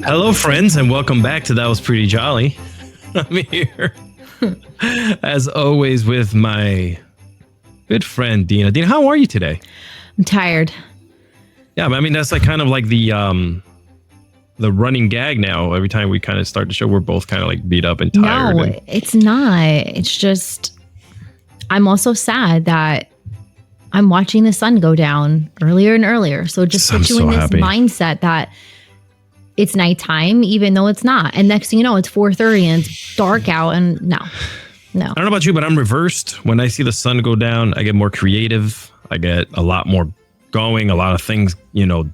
Hello, friends, and welcome back to That Was Pretty Jolly. I'm here, as always, with my good friend, Deana. Deana, how are you today? I'm tired. Yeah, but I mean, that's like kind of like the running gag now. Every time we kind of start the show, we're both kind of like beat up and tired. No, it's not. It's just, I'm also sad that I'm watching the sun go down earlier and earlier. So it just puts you in this mindset that it's nighttime, even though it's not. And next thing you know, it's 4:30 and it's dark out. And no. I don't know about you, but I'm reversed. When I see the sun go down, I get more creative. I get a lot more going, a lot of things,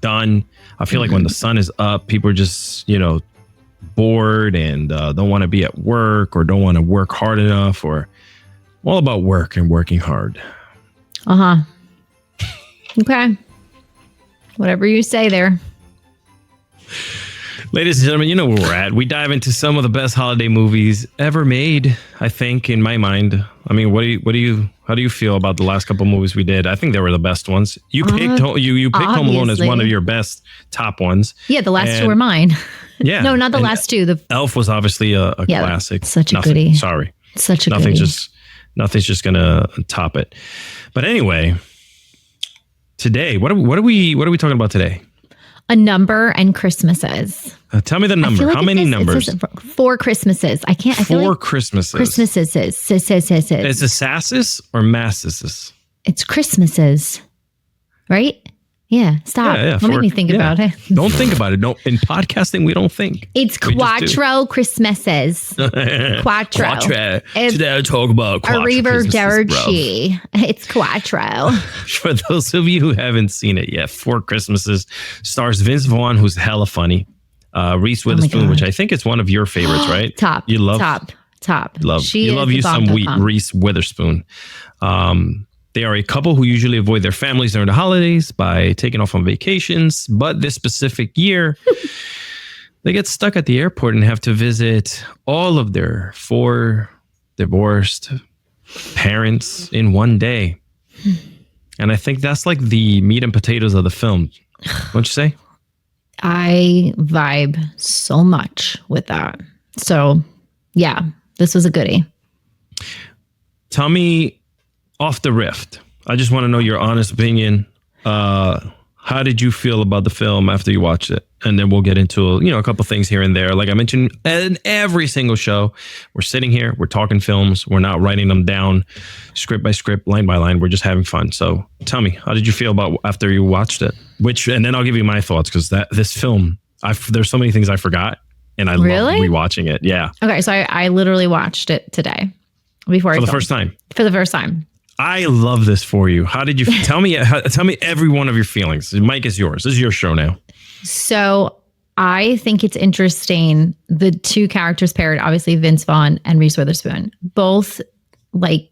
done. I feel like when the sun is up, people are just, bored and don't want to be at work or don't want to work hard enough, or all about work and working hard. Okay. Whatever you say there. Ladies and gentlemen, you know where we're at. We dive into some of the best holiday movies ever made, I think, in my mind. I mean, how do you feel about the last couple movies we did? I think they were the best ones. You picked Home Alone as one of your best top ones. Yeah, the last two were mine. Yeah. No, not the last two. The Elf was obviously a classic. Such a goodie. Sorry. Such a goodie. Nothing's just gonna top it. But anyway, today, what are we talking about today? A number and Christmases. Tell me the number. How many numbers? 4 Christmases. I can't. I feel 4 like Christmases. Christmases. Is it sasses or masses? It's Christmases, right? Yeah. Stop. Yeah, don't make me think about it. Don't think about it. Don't. In podcasting, we don't think. It's Quattro Christmases. Quattro. Today I talk about Quattro Arrivederci. It's Quattro. For those of you who haven't seen it yet, 4 Christmases stars Vince Vaughn, who's hella funny. Reese Witherspoon, which I think is one of your favorites, right? Top. You love top. You love some Reese Witherspoon. They are a couple who usually avoid their families during the holidays by taking off on vacations. But this specific year, they get stuck at the airport and have to visit all of their 4 divorced parents in one day. And I think that's like the meat and potatoes of the film. What'd you say? I vibe so much with that. So, yeah, this was a goodie. Tell me, off the rift, I just want to know your honest opinion. How did you feel about the film after you watched it? And then we'll get into a couple things here and there. Like I mentioned in every single show, we're sitting here, we're talking films, we're not writing them down script by script, line by line. We're just having fun. So tell me, how did you feel about after you watched it? And then I'll give you my thoughts, because this film, there's so many things I forgot, and I love rewatching it. Yeah. Okay, so I literally watched it today for the first time. I love this for you. How did you tell me every one of your feelings? The mic is yours. This is your show now. So I think it's interesting. The 2 characters paired, obviously Vince Vaughn and Reese Witherspoon, both like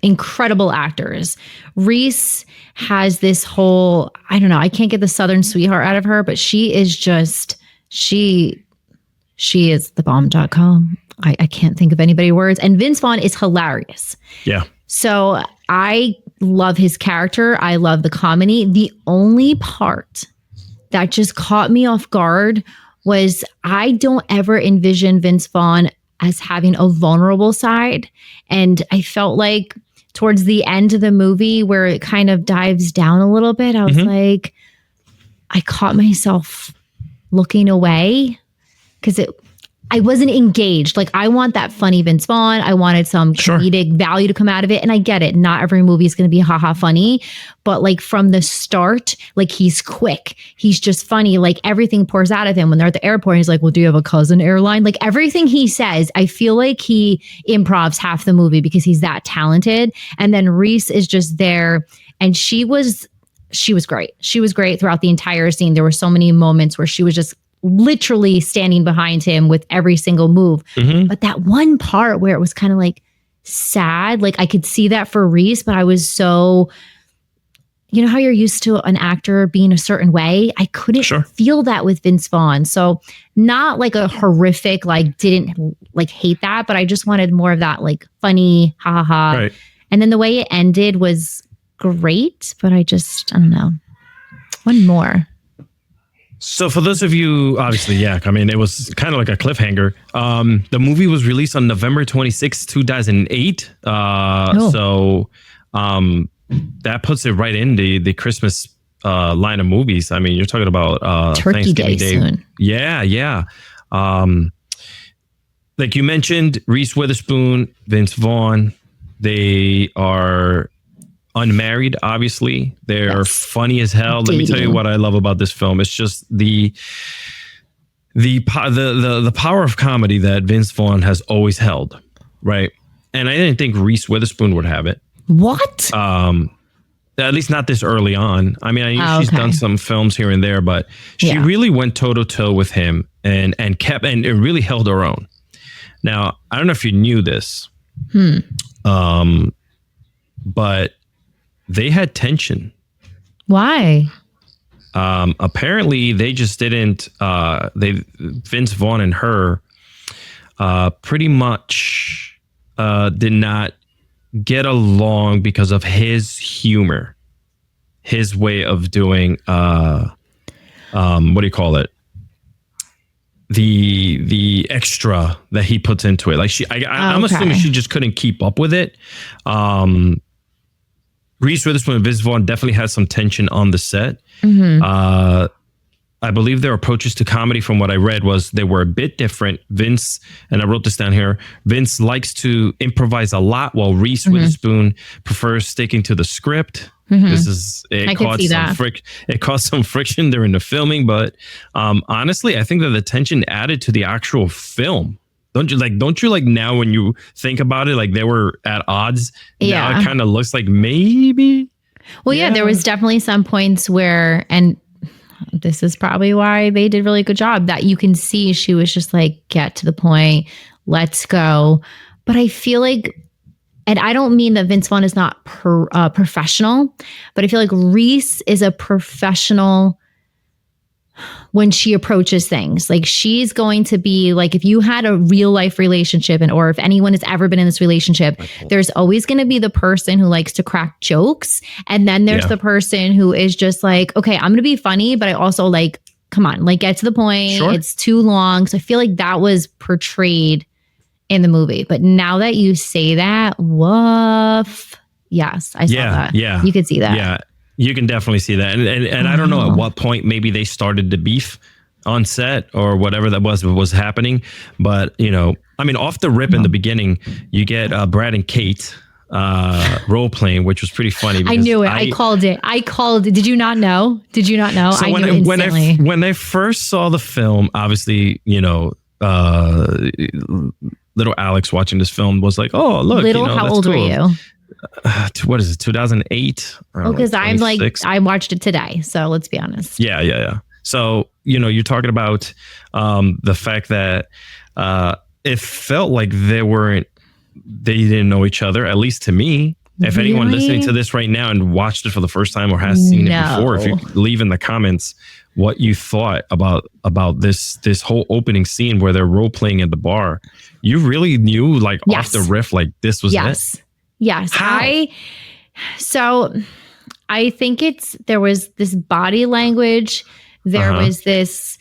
incredible actors. Reese has this whole, I don't know, I can't get the Southern sweetheart out of her, but she is just, she is the bomb.com. I can't think of anybody words. And Vince Vaughn is hilarious. Yeah. So I love his character. I love the comedy. The only part that just caught me off guard was I don't ever envision Vince Vaughn as having a vulnerable side. And I felt like towards the end of the movie where it kind of dives down a little bit, I was like, I caught myself looking away because I wasn't engaged. Like, I want that funny Vince Vaughn. I wanted some comedic value to come out of it. And I get it. Not every movie is going to be haha funny. But like from the start, like he's quick. He's just funny. Like everything pours out of him when they're at the airport. He's like, well, do you have a cousin airline? Like everything he says, I feel like he improvs half the movie because he's that talented. And then Reese is just there. And she was great. She was great throughout the entire scene. There were so many moments where she was just literally standing behind him with every single move. But that one part where it was kind of like sad, like I could see that for Reese, but I was so, you know how you're used to an actor being a certain way? I couldn't feel that with Vince Vaughn. So not like a horrific, like didn't like hate that, but I just wanted more of that like funny, ha ha ha. Right. And then the way it ended was great, but I don't know. One more. So for those of you, obviously, yeah, I mean, it was kind of like a cliffhanger. The movie was released on November 26, 2008. So that puts it right in the Christmas line of movies. I mean, you're talking about Turkey Day soon. Yeah. Like you mentioned, Reese Witherspoon, Vince Vaughn, they are unmarried, obviously. They're funny as hell. Let me tell you what I love about this film. It's just the power of comedy that Vince Vaughn has always held, right? And I didn't think Reese Witherspoon would have it. What? At least not this early on. I mean, I know she's done some films here and there, but she really went toe to toe with him and it really held her own. Now, I don't know if you knew this, but they had tension. Why? Apparently, they just didn't. Vince Vaughn and her pretty much did not get along because of his humor, his way of doing. What do you call it? The extra that he puts into it. Like I'm assuming she just couldn't keep up with it. Reese Witherspoon and Vince Vaughn definitely had some tension on the set. I believe their approaches to comedy, from what I read, was they were a bit different. Vince, and I wrote this down here, Vince likes to improvise a lot, while Reese Witherspoon prefers sticking to the script. It caused some friction during the filming, but honestly, I think that the tension added to the actual film. Don't you like now when you think about it, like they were at odds? Yeah. Now it kind of looks like maybe. Well, yeah, there was definitely some points where, and this is probably why they did a really good job, that you can see she was just like, get to the point, let's go. But I feel like, and I don't mean that Vince Vaughn is not professional, but I feel like Reese is a professional when she approaches things. Like, she's going to be like, if you had a real life relationship, and or if anyone has ever been in this relationship, there's always going to be the person who likes to crack jokes. And then there's the person who is just like, okay, I'm going to be funny, but I also like, come on, like get to the point. Sure. It's too long. So I feel like that was portrayed in the movie. But now that you say that, woof. Yes, I saw that. Yeah. You could see that. Yeah. You can definitely see that. And I don't know at what point maybe they started the beef on set or whatever that was happening. But, you know, I mean, off the rip in the beginning, you get Brad and Kate role playing, which was pretty funny. I knew it. I called it. Did you not know? So I knew instantly. When I first saw the film, obviously, you know, little Alex watching this film was like, oh, look. Little, how old were you? What is it, 2008? Oh, because I'm like, I watched it today, so let's be honest. Yeah. So, you know, you're talking about the fact that it felt like they didn't know each other, at least to me. If anyone listening to this right now and watched it for the first time or has seen it before, if you leave in the comments what you thought about this whole opening scene where they're role playing at the bar, you really knew, like, off the riff, like this was it. Yes. How? I think there was this body language. There was this,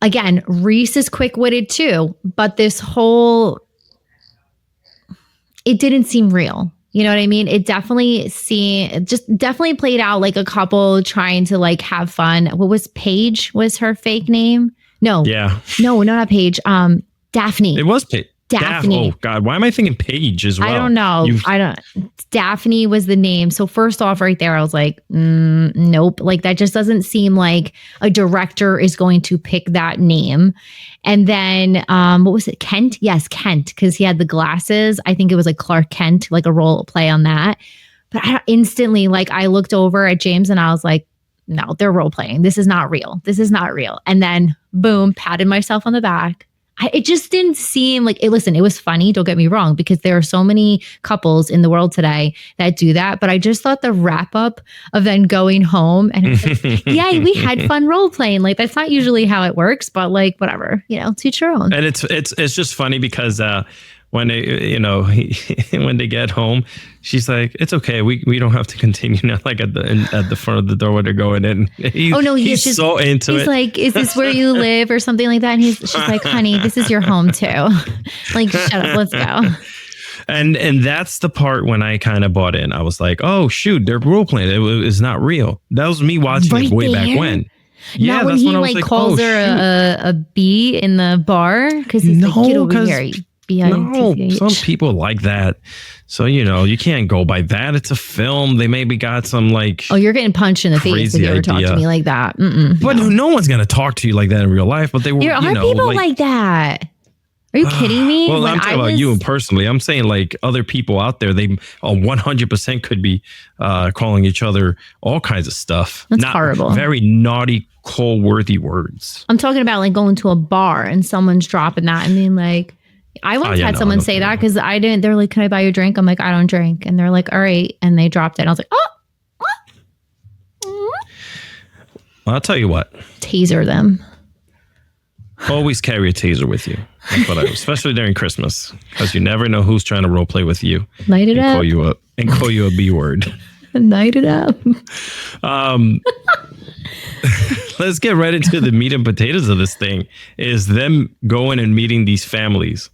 again, Reese is quick-witted too, but it didn't seem real. You know what I mean? It definitely played out like a couple trying to like have fun. What was Paige? Was her fake name? No. Yeah. No, not Paige. Daphne. It was Paige. Daphne. Oh God, why am I thinking Paige as well? I don't know. Daphne was the name. So first off, right there, I was like, nope. Like, that just doesn't seem like a director is going to pick that name. And then, what was it? Kent? Yes, Kent, because he had the glasses. I think it was like Clark Kent, like a role play on that. But instantly, like, I looked over at James and I was like, no, they're role playing. This is not real. And then, boom, patted myself on the back. It just didn't seem like it. Listen, it was funny. Don't get me wrong, because there are so many couples in the world today that do that. But I just thought the wrap up of then going home and it's like, yeah, we had fun role playing. Like, that's not usually how it works, but like, whatever, you know, to each your own. And it's just funny because when they, when they get home, she's like, "It's okay. We don't have to continue now." Like at the front of the door when they're going in. He's just so into it. He's like, "Is this where you live?" or something like that. And she's like, "Honey, this is your home too." Like, shut up, let's go. And that's the part when I kind of bought in. I was like, "Oh shoot, they're role playing. It's not real." That was me watching it way back when. Yeah, not when he like calls her a B in the bar because he's like, "Get over here." No, some people like that. So, you can't go by that. It's a film. They maybe got some like... Oh, you're getting punched in the face if you ever talk to me like that. But no one's going to talk to you like that in real life. But they were, there are people like that. Are you kidding me? Well, I'm talking about you personally. I'm saying like other people out there, they 100% could be calling each other all kinds of stuff. That's horrible. Very naughty, call-worthy words. I'm talking about like going to a bar and someone's dropping that and being like... I once had someone say that because I didn't. They're like, "Can I buy you a drink?" I'm like, "I don't drink," and they're like, "All right," and they dropped it. And I was like, "Oh." I'll tell you what. Taser them. Always carry a taser with you. That's what especially during Christmas, because you never know who's trying to role play with you. Light it up. Call you a B word. Light it up. Let's get right into the meat and potatoes of this thing. Is them going and meeting these families.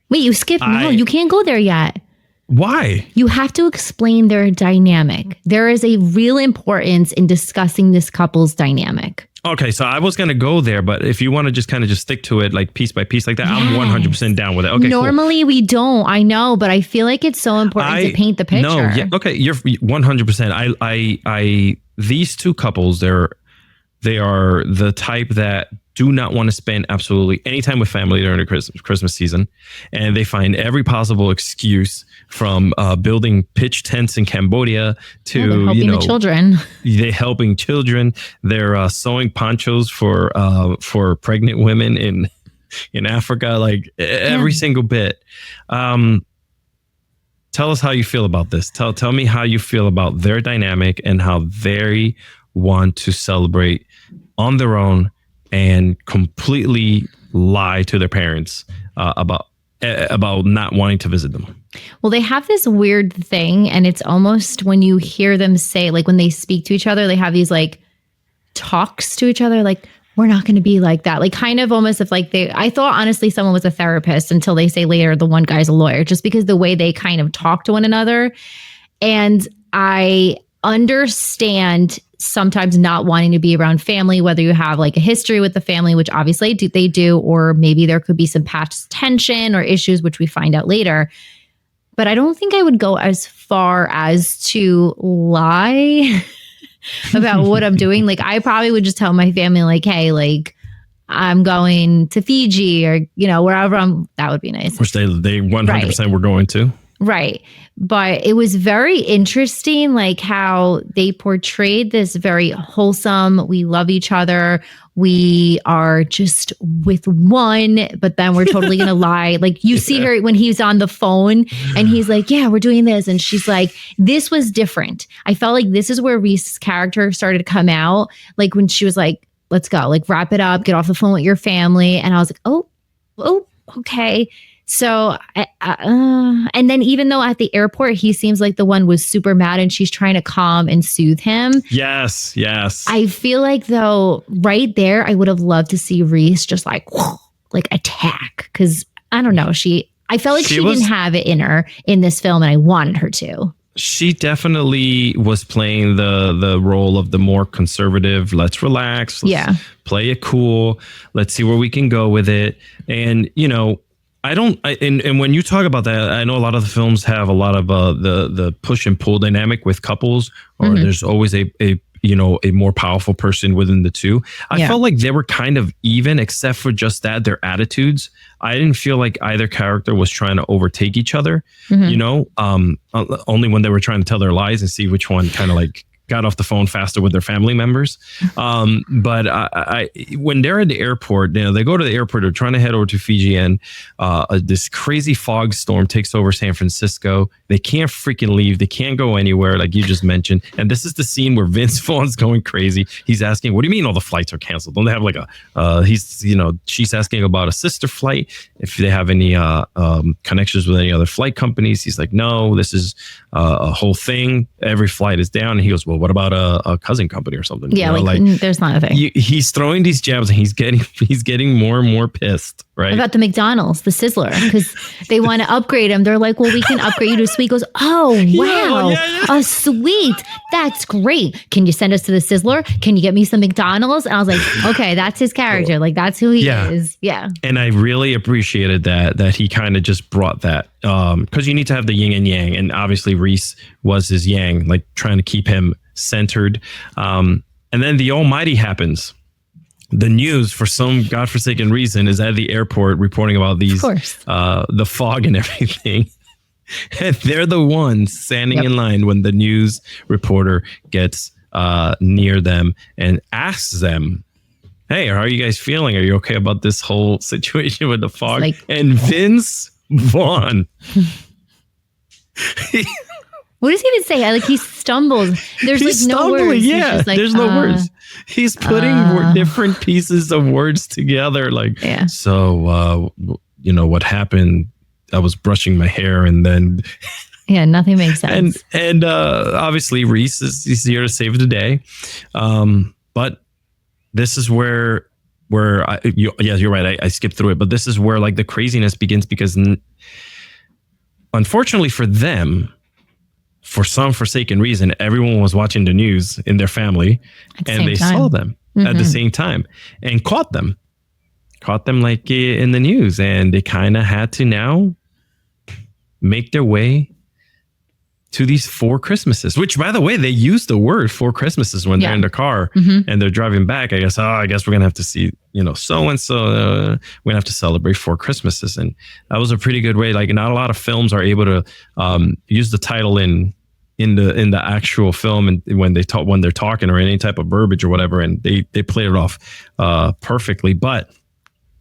Wait, you skipped. No, you can't go there yet. Why? You have to explain their dynamic. There is a real importance in discussing this couple's dynamic. Okay, so I was going to go there, but if you want to just kind of stick to it like piece by piece like that, yes. I'm 100% down with it. Okay, normally we don't. I know, but I feel like it's so important to paint the picture. No, yeah, okay, you're 100%. These two couples, they are the type that do not want to spend absolutely any time with family during the Christmas season. And they find every possible excuse from building pitch tents in Cambodia to, helping the children. They're helping children. They're sewing ponchos for pregnant women in Africa, like every single bit. Tell us how you feel about this. Tell me how you feel about their dynamic and how they want to celebrate on their own and completely lie to their parents about not wanting to visit them. Well, they have this weird thing, and it's almost when you hear them say, like when they speak to each other, they have these like talks to each other, like, we're not going to be like that. Like kind of almost if like I thought honestly someone was a therapist until they say later the one guy's a lawyer, just because the way they kind of talk to one another. And I understand sometimes not wanting to be around family, whether you have like a history with the family, which obviously they do, or maybe there could be some past tension or issues, which we find out later. But I don't think I would go as far as to lie about what I'm doing. Like I probably would just tell my family like, "Hey, like I'm going to Fiji or, wherever that would be nice." Which they 100% were going to. Right. But it was very interesting, like how they portrayed this very wholesome, we love each other, we are just with one, but then we're totally going to lie. Like you see her when he's on the phone and he's like, "Yeah, we're doing this." And she's like, this was different. I felt like this is where Reese's character started to come out. Like when she was like, "Let's go, like wrap it up, get off the phone with your family." And I was like, oh, okay. So, and then even though at the airport, he seems like the one was super mad and she's trying to calm and soothe him. Yes. I feel like though, right there, I would have loved to see Reese just like attack. Cause I don't know. I felt like she didn't have it in her in this film and I wanted her to. She definitely was playing the role of the more conservative, let's relax. Let's play it cool. Let's see where we can go with it. And, and when you talk about that, I know a lot of the films have a lot of the push and pull dynamic with couples, or there's always a more powerful person within the two. I felt like they were kind of even, except for just that, their attitudes. I didn't feel like either character was trying to overtake each other, only when they were trying to tell their lies and see which one kind of like got off the phone faster with their family members. But when they're at the airport, they go to the airport, they're trying to head over to Fiji, and this crazy fog storm takes over San Francisco. They can't freaking leave. They can't go anywhere, like you just mentioned. And this is the scene where Vince Vaughn's going crazy. He's asking, what do you mean all the flights are canceled? Don't they have like she's asking about a sister flight, if they have any connections with any other flight companies. He's like, no, this is a whole thing. Every flight is down. And he goes, well, what about a cousin company or something? Yeah, there's not a thing. He's throwing these jabs, and he's getting more and more pissed. Right. About the McDonald's, the Sizzler, because they want to upgrade him. They're like, well, we can upgrade you to a suite. He goes, oh, wow, a suite. That's great. Can you send us to the Sizzler? Can you get me some McDonald's? And I was like, okay, that's his character. Like, that's who he is. Yeah. And I really appreciated that he kind of just brought that, because you need to have the yin and yang. And obviously Reese was his yang, like trying to keep him centered. And then the almighty happens. The news, for some godforsaken reason, is at the airport reporting about these, the fog and everything. And they're the ones standing in line when the news reporter gets near them and asks them, hey, how are you guys feeling? Are you okay about this whole situation with the fog? And Vince Vaughn. What does he even say? Like, he stumbles. He's no words. Yeah, there's no words. He's putting different pieces of words together. Like, so, what happened? I was brushing my hair, and then... Yeah, nothing makes sense. And obviously, Reese is here to save the day. But this is where you're right. I skipped through it. But this is where, like, the craziness begins, because unfortunately for them, for some forsaken reason, everyone was watching the news in their family, and they saw them at the same time and caught them like in the news. And they kind of had to now make their way to these 4 Christmases, which, by the way, they use the word 4 Christmases when they're in the car and they're driving back. I guess we're going to have to see, so-and-so, we're going to have to celebrate 4 Christmases. And that was a pretty good way. Like, not a lot of films are able to use the title in the actual film, and when they're talking, or any type of verbiage or whatever, and they play it off perfectly. But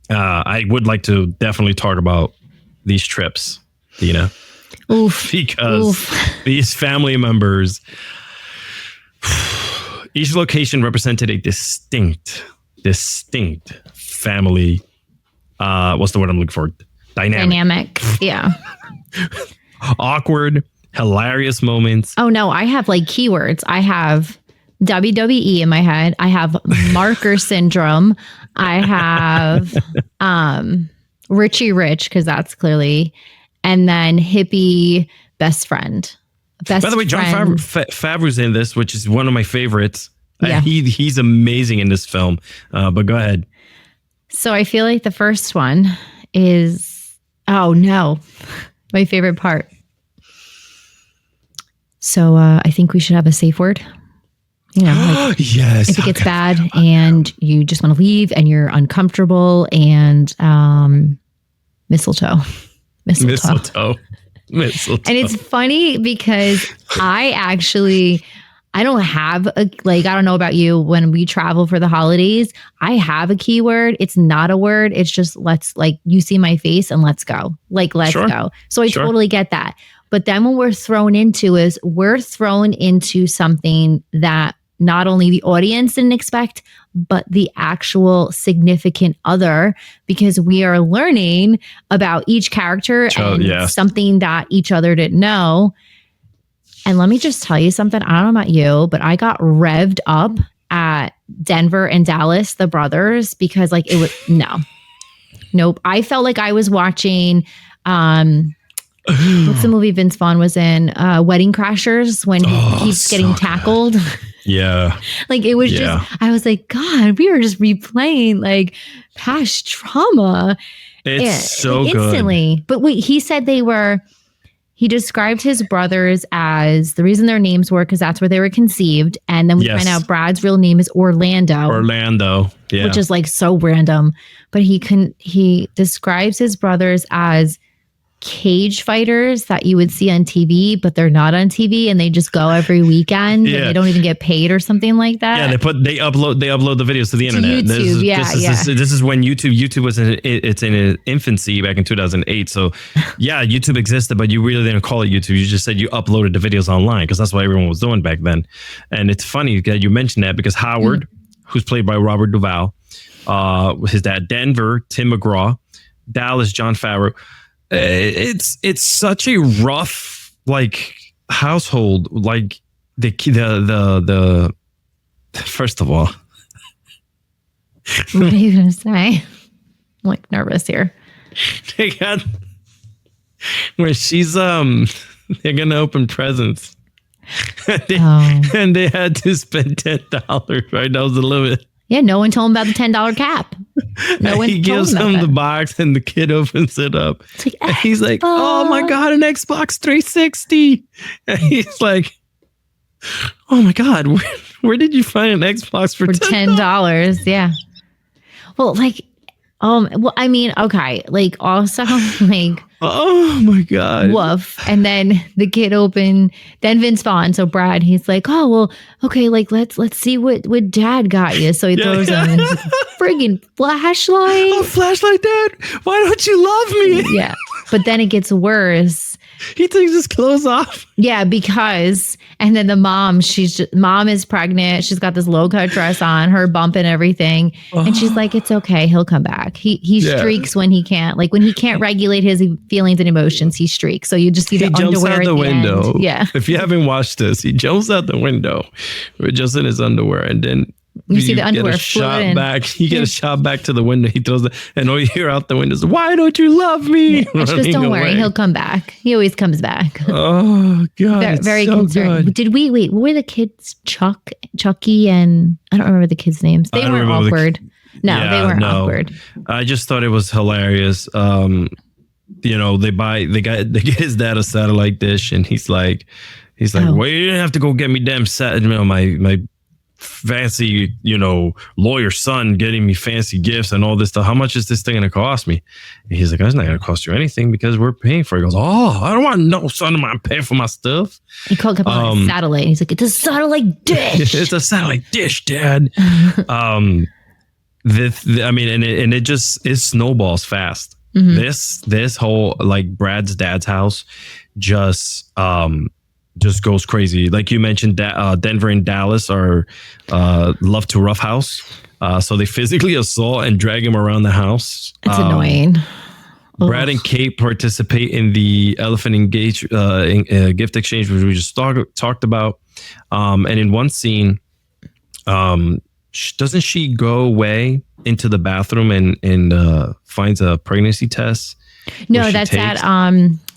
I would like to definitely talk about these trips, Deana. Because these family members, each location represented a distinct family. What's the word I'm looking for? Dynamic. Yeah. Awkward, hilarious moments. Oh no, I have like keywords. I have WWE in my head. I have marker syndrome. I have Richie Rich, because that's clearly, and then hippie best friend. By the way, John Favreau's in this, which is one of my favorites. Yeah. He's amazing in this film. But go ahead. So I feel like the first one is, oh no, my favorite part. So I think we should have a safe word. Yes. If it gets bad and you just want to leave and you're uncomfortable, and mistletoe. And it's funny because I don't have I don't know about you, when we travel for the holidays, I have a keyword. It's not a word. It's just, you see my face and let's go. Let's go. So I totally get that. But then when we're thrown into something that not only the audience didn't expect, but the actual significant other, because we are learning about each character and something that each other didn't know. And let me just tell you something. I don't know about you, but I got revved up at Denver and Dallas, the brothers, because it was, nope. I felt like I was watching, what's the movie Vince Vaughn was in? Wedding Crashers, when he keeps getting tackled. Yeah. It was just, I was like, God, we were just replaying past trauma. It's so instantly. good. But wait, he said he described his brothers as, the reason their names were because that's where they were conceived. And then we find out Brad's real name is Orlando. Yeah. Which is so random. But he describes his brothers as cage fighters that you would see on TV, but they're not on TV and they just go every weekend and they don't even get paid or something like that. Yeah, they upload the videos to the internet. YouTube, this is when YouTube was in its infancy back in 2008. So yeah, YouTube existed, but you really didn't call it YouTube. You just said you uploaded the videos online because that's what everyone was doing back then. And it's funny that you mentioned that because Howard, who's played by Robert Duvall, his dad Denver, Tim McGraw, Dallas, John Favreau. It's such a rough household. Like the first of all, what are you gonna say? I'm nervous here. They got where she's they're gonna open presents. And they had to spend $10, right? That was the limit. Yeah, no one told him about the $10 cap. No one. He gives him the box, and the kid opens it up. And he's like, "Oh my god, an Xbox 360!" And he's like, "Oh my god, where did you find an Xbox for $10? Yeah. Well, I mean, okay, also, oh my god, woof. And then the kid opened. Then Vince Vaughn, so Brad, he's like, "Oh well, okay, let's see what Dad got you." So he throws him a friggin' flashlight. Oh, flashlight, Dad! Why don't you love me? Yeah, but then it gets worse. He takes his clothes off. Yeah, because, and then the mom, mom is pregnant. She's got this low cut dress on, her bump and everything. And she's like, it's okay. He'll come back. He streaks when he can't. When he can't regulate his feelings and emotions, he streaks. So you just see the underwear. He jumps out the window. End. Yeah. If you haven't watched this, he jumps out the window just in his underwear. And then you see the underwear get a shot back. You get a shot back to the window. He throws and all you hear out the window is, "Why don't you love me?" Yeah, just don't worry, he'll come back. He always comes back. Oh god, very so concerned. Good. Did we wait? What were the kids? Chucky, and I don't remember the kids' names. They weren't awkward. They weren't awkward. I just thought it was hilarious. They get his dad a satellite dish, and he's like, "Well, you didn't have to go get me damn my fancy, lawyer son getting me fancy gifts and all this stuff. How much is this thing going to cost me?" And he's like, "It's not going to cost you anything because we're paying for it." He goes, "Oh, I don't want no son of mine paying for my stuff." He called up on a satellite. He's like, "It's a satellite dish." It's a satellite dish, Dad. And it snowballs fast. Mm-hmm. This whole Brad's dad's house just goes crazy. Like you mentioned, Denver and Dallas are love to roughhouse. So they physically assault and drag him around the house. It's annoying. Brad and Kate participate in the elephant gift exchange, which we just talked about. And in one scene, doesn't she go away into the bathroom and finds a pregnancy test? No, that's at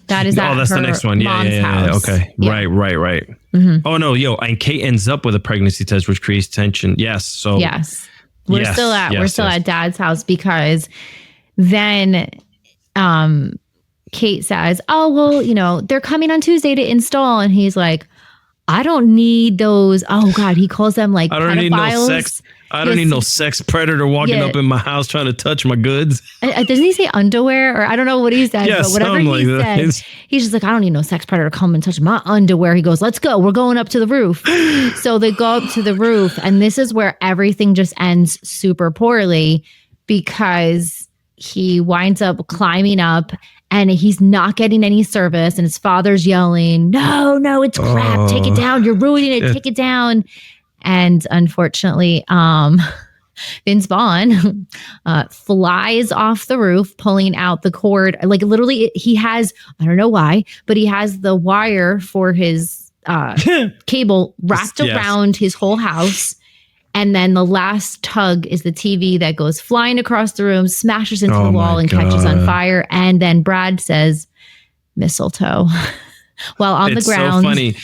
that is that's the next one. Yeah. House. Okay. Yeah. Right. Mm-hmm. Oh no, and Kate ends up with a pregnancy test, which creates tension. Yes. So yes, we're still at Dad's house because then Kate says, "Oh well, they're coming on Tuesday to install," and he's like, "I don't need those." Oh God, he calls them I don't pedophiles. Need no sex. I don't need no sex predator walking up in my house trying to touch my goods. Doesn't he say underwear? Or I don't know what he said, but whatever he says, he's just like, "I don't need no sex predator come and touch my underwear." He goes, "Let's go. We're going up to the roof." So they go up to the roof, and this is where everything just ends super poorly because he winds up climbing up and he's not getting any service, and his father's yelling, No, it's crap. Take it down. You're ruining it. Take it down. And unfortunately, Vince Vaughn flies off the roof, pulling out the cord. Literally, he has, I don't know why, but he has the wire for his cable wrapped around his whole house. And then the last tug is the TV that goes flying across the room, smashes into the wall and catches on fire. And then Brad says, "Mistletoe." While on the ground. It's so funny.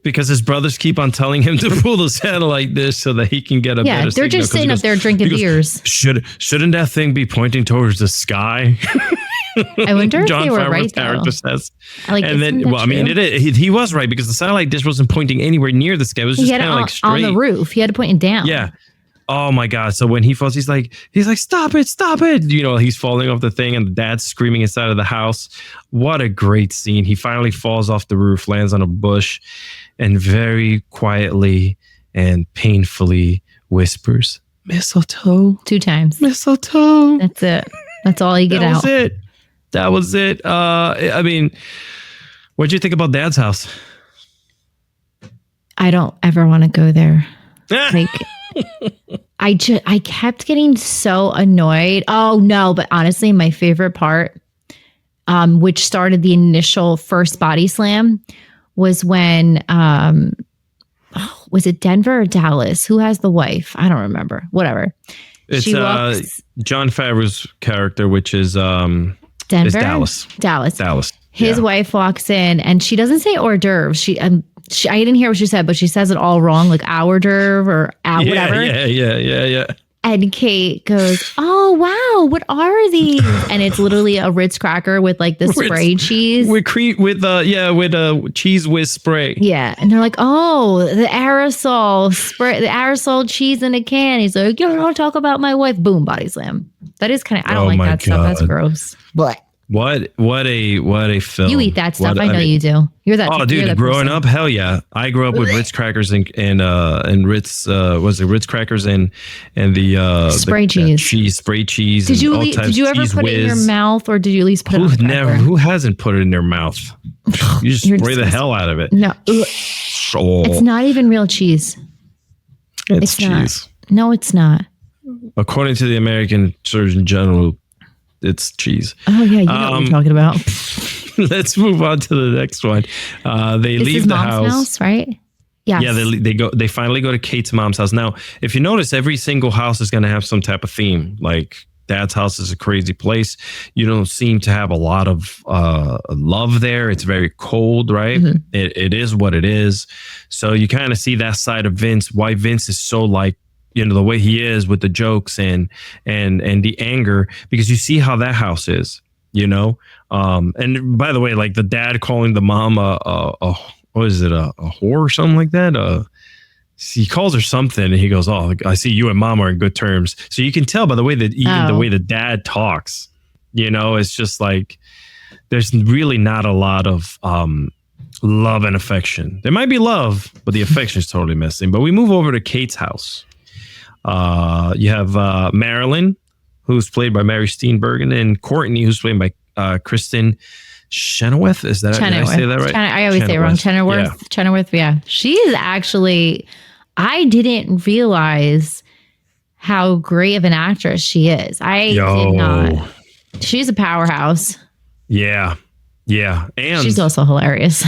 Because his brothers keep on telling him to pull the satellite dish so that he can get a better signal. Yeah, they're just sitting up there drinking beers. Shouldn't that thing be pointing towards the sky? I wonder if John they were Favreau's right, character says. And then, he was right because the satellite dish wasn't pointing anywhere near the sky. It was just kind of straight. On the roof. He had to point it down. Yeah. Oh my God. So when he falls, he's like, stop it. You know, he's falling off the thing and the dad's screaming inside of the house. What a great scene. He finally falls off the roof, lands on a bush, and very quietly and painfully whispers, mistletoe. 2 times. Mistletoe. That's it. That's all you get out. That was it. I mean, what'd you think about Dad's house? I don't ever want to go there. Like, I kept getting so annoyed. Oh no, but honestly, my favorite part, which started the initial first body slam, was when was it Denver or Dallas? Who has the wife? I don't remember. Whatever. It's Jon Favreau's character, which is Denver. Is Dallas. His wife walks in and she doesn't say hors d'oeuvres. I didn't hear what she said, but she says it all wrong, like hors d'oeuvre or whatever. Yeah. And Kate goes, "Oh wow, what are these?" And it's literally a Ritz cracker with like the spray cheese. With cheese whiz spray. Yeah, and they're like, "Oh, the aerosol spray, the aerosol cheese in a can." He's like, "You don't talk about my wife." Boom, body slam. That is kind of. I don't like that stuff. That's gross. But What a film. You eat that stuff. I know you do. You're that. Oh, dude, growing up, hell yeah. I grew up with Ritz crackers and Ritz was it Ritz crackers and the spray cheese. Spray cheese. Did you ever put it in your mouth, or did you at least put it on who hasn't put it in their mouth? You just spray the hell out of it. No. It's not even real cheese. It's cheese. Not. No, it's not. According to the American Surgeon General, it's cheese. Oh yeah, you know what I'm talking about. Let's move on to the next one. They leave the house, right? Yes. Yeah, they finally go to Kate's mom's house. Now, if you notice, every single house is going to have some type of theme. Like Dad's house is a crazy place. You don't seem to have a lot of love there. It's very cold, right? Mm-hmm. It is what it is. So you kind of see that side of Vince. Why Vince is so like, you know, the way he is with the jokes and the anger, because you see how that house is, you know. And by the way, like the dad calling the mom what is it, a whore or something like that? He calls her something, and he goes, "Oh, I see you and mom are in good terms." So you can tell by the way that even the way the dad talks, you know, it's just like there's really not a lot of love and affection. There might be love, but the affection is totally missing. But we move over to Kate's house. You have Marilyn, who's played by Mary Steenburgen, and Courtney, who's played by Kristen Chenoweth. Is that, did I say that right? I always say it wrong. Chenoweth. Yeah. She is actually, I didn't realize how great of an actress she is. I did not. She's a powerhouse. Yeah. And she's also hilarious.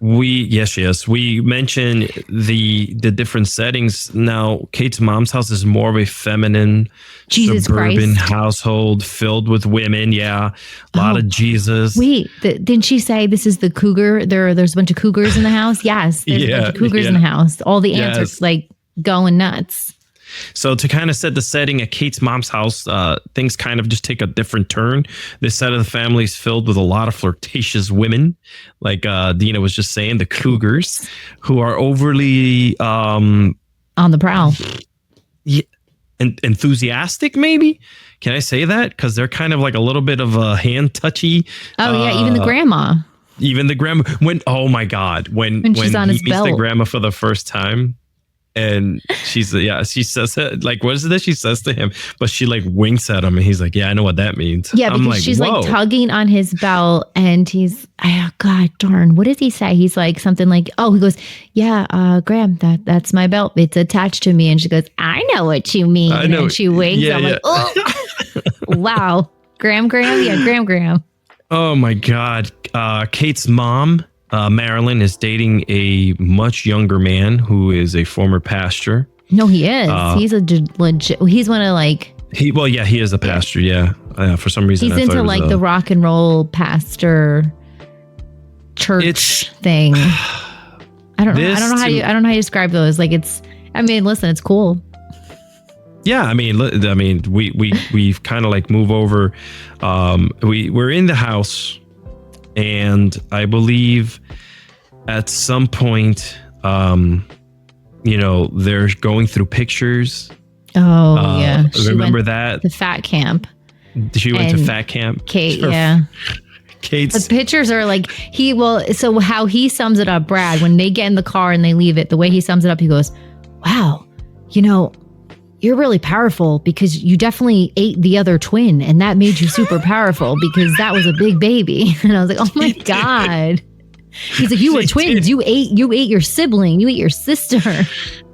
Yes, she is. We mentioned the different settings. Now, Kate's mom's house is more of a feminine, suburban household filled with women. Yeah, a lot of Jesus. Wait, didn't she say this is the cougar? There's a bunch of cougars in the house. Yes, there's a bunch of cougars in the house. All the aunts are like going nuts. So to kind of set the setting at Kate's mom's house, things kind of just take a different turn. This side of the family is filled with a lot of flirtatious women, like Deana was just saying, the cougars, who are overly on the prowl. Yeah, enthusiastic, maybe. Can I say that? Because they're kind of like a little bit of a hand touchy. Oh yeah, even the grandma. Oh my God, when she's on his meets belt. the grandma for the first time. And she says it, like, what is it that she says to him? But she like winks at him and he's like, yeah, I know what that means. Yeah, because like, she's like tugging on his belt and he's, oh God darn, what does he say? He's like something like, he goes, yeah, Graham, that's my belt. It's attached to me. And she goes, I know what you mean. I know. And she winks. Yeah, I'm like, oh, wow. Graham. Yeah, Graham. Oh my God. Kate's mom, Marilyn, is dating a much younger man who is a former pastor. No, he is. He's a legit. He's one of like. He is a pastor. Yeah. For some reason, he's into like the rock and roll pastor church thing. I don't know. I don't know how you describe those. Like listen, it's cool. Yeah, I mean, we've kind of like move over. We're in the house. And I believe at some point, they're going through pictures. Oh, yeah. Remember that? The fat camp. She went to fat camp. Kate, yeah. Kate's. The pictures are like, so how he sums it up, Brad, when they get in the car and they leave it, the way he sums it up, he goes, wow, you're really powerful because you definitely ate the other twin and that made you super powerful because that was a big baby. And I was like, oh my God. He's like, you were twins. You ate your sibling. You ate your sister.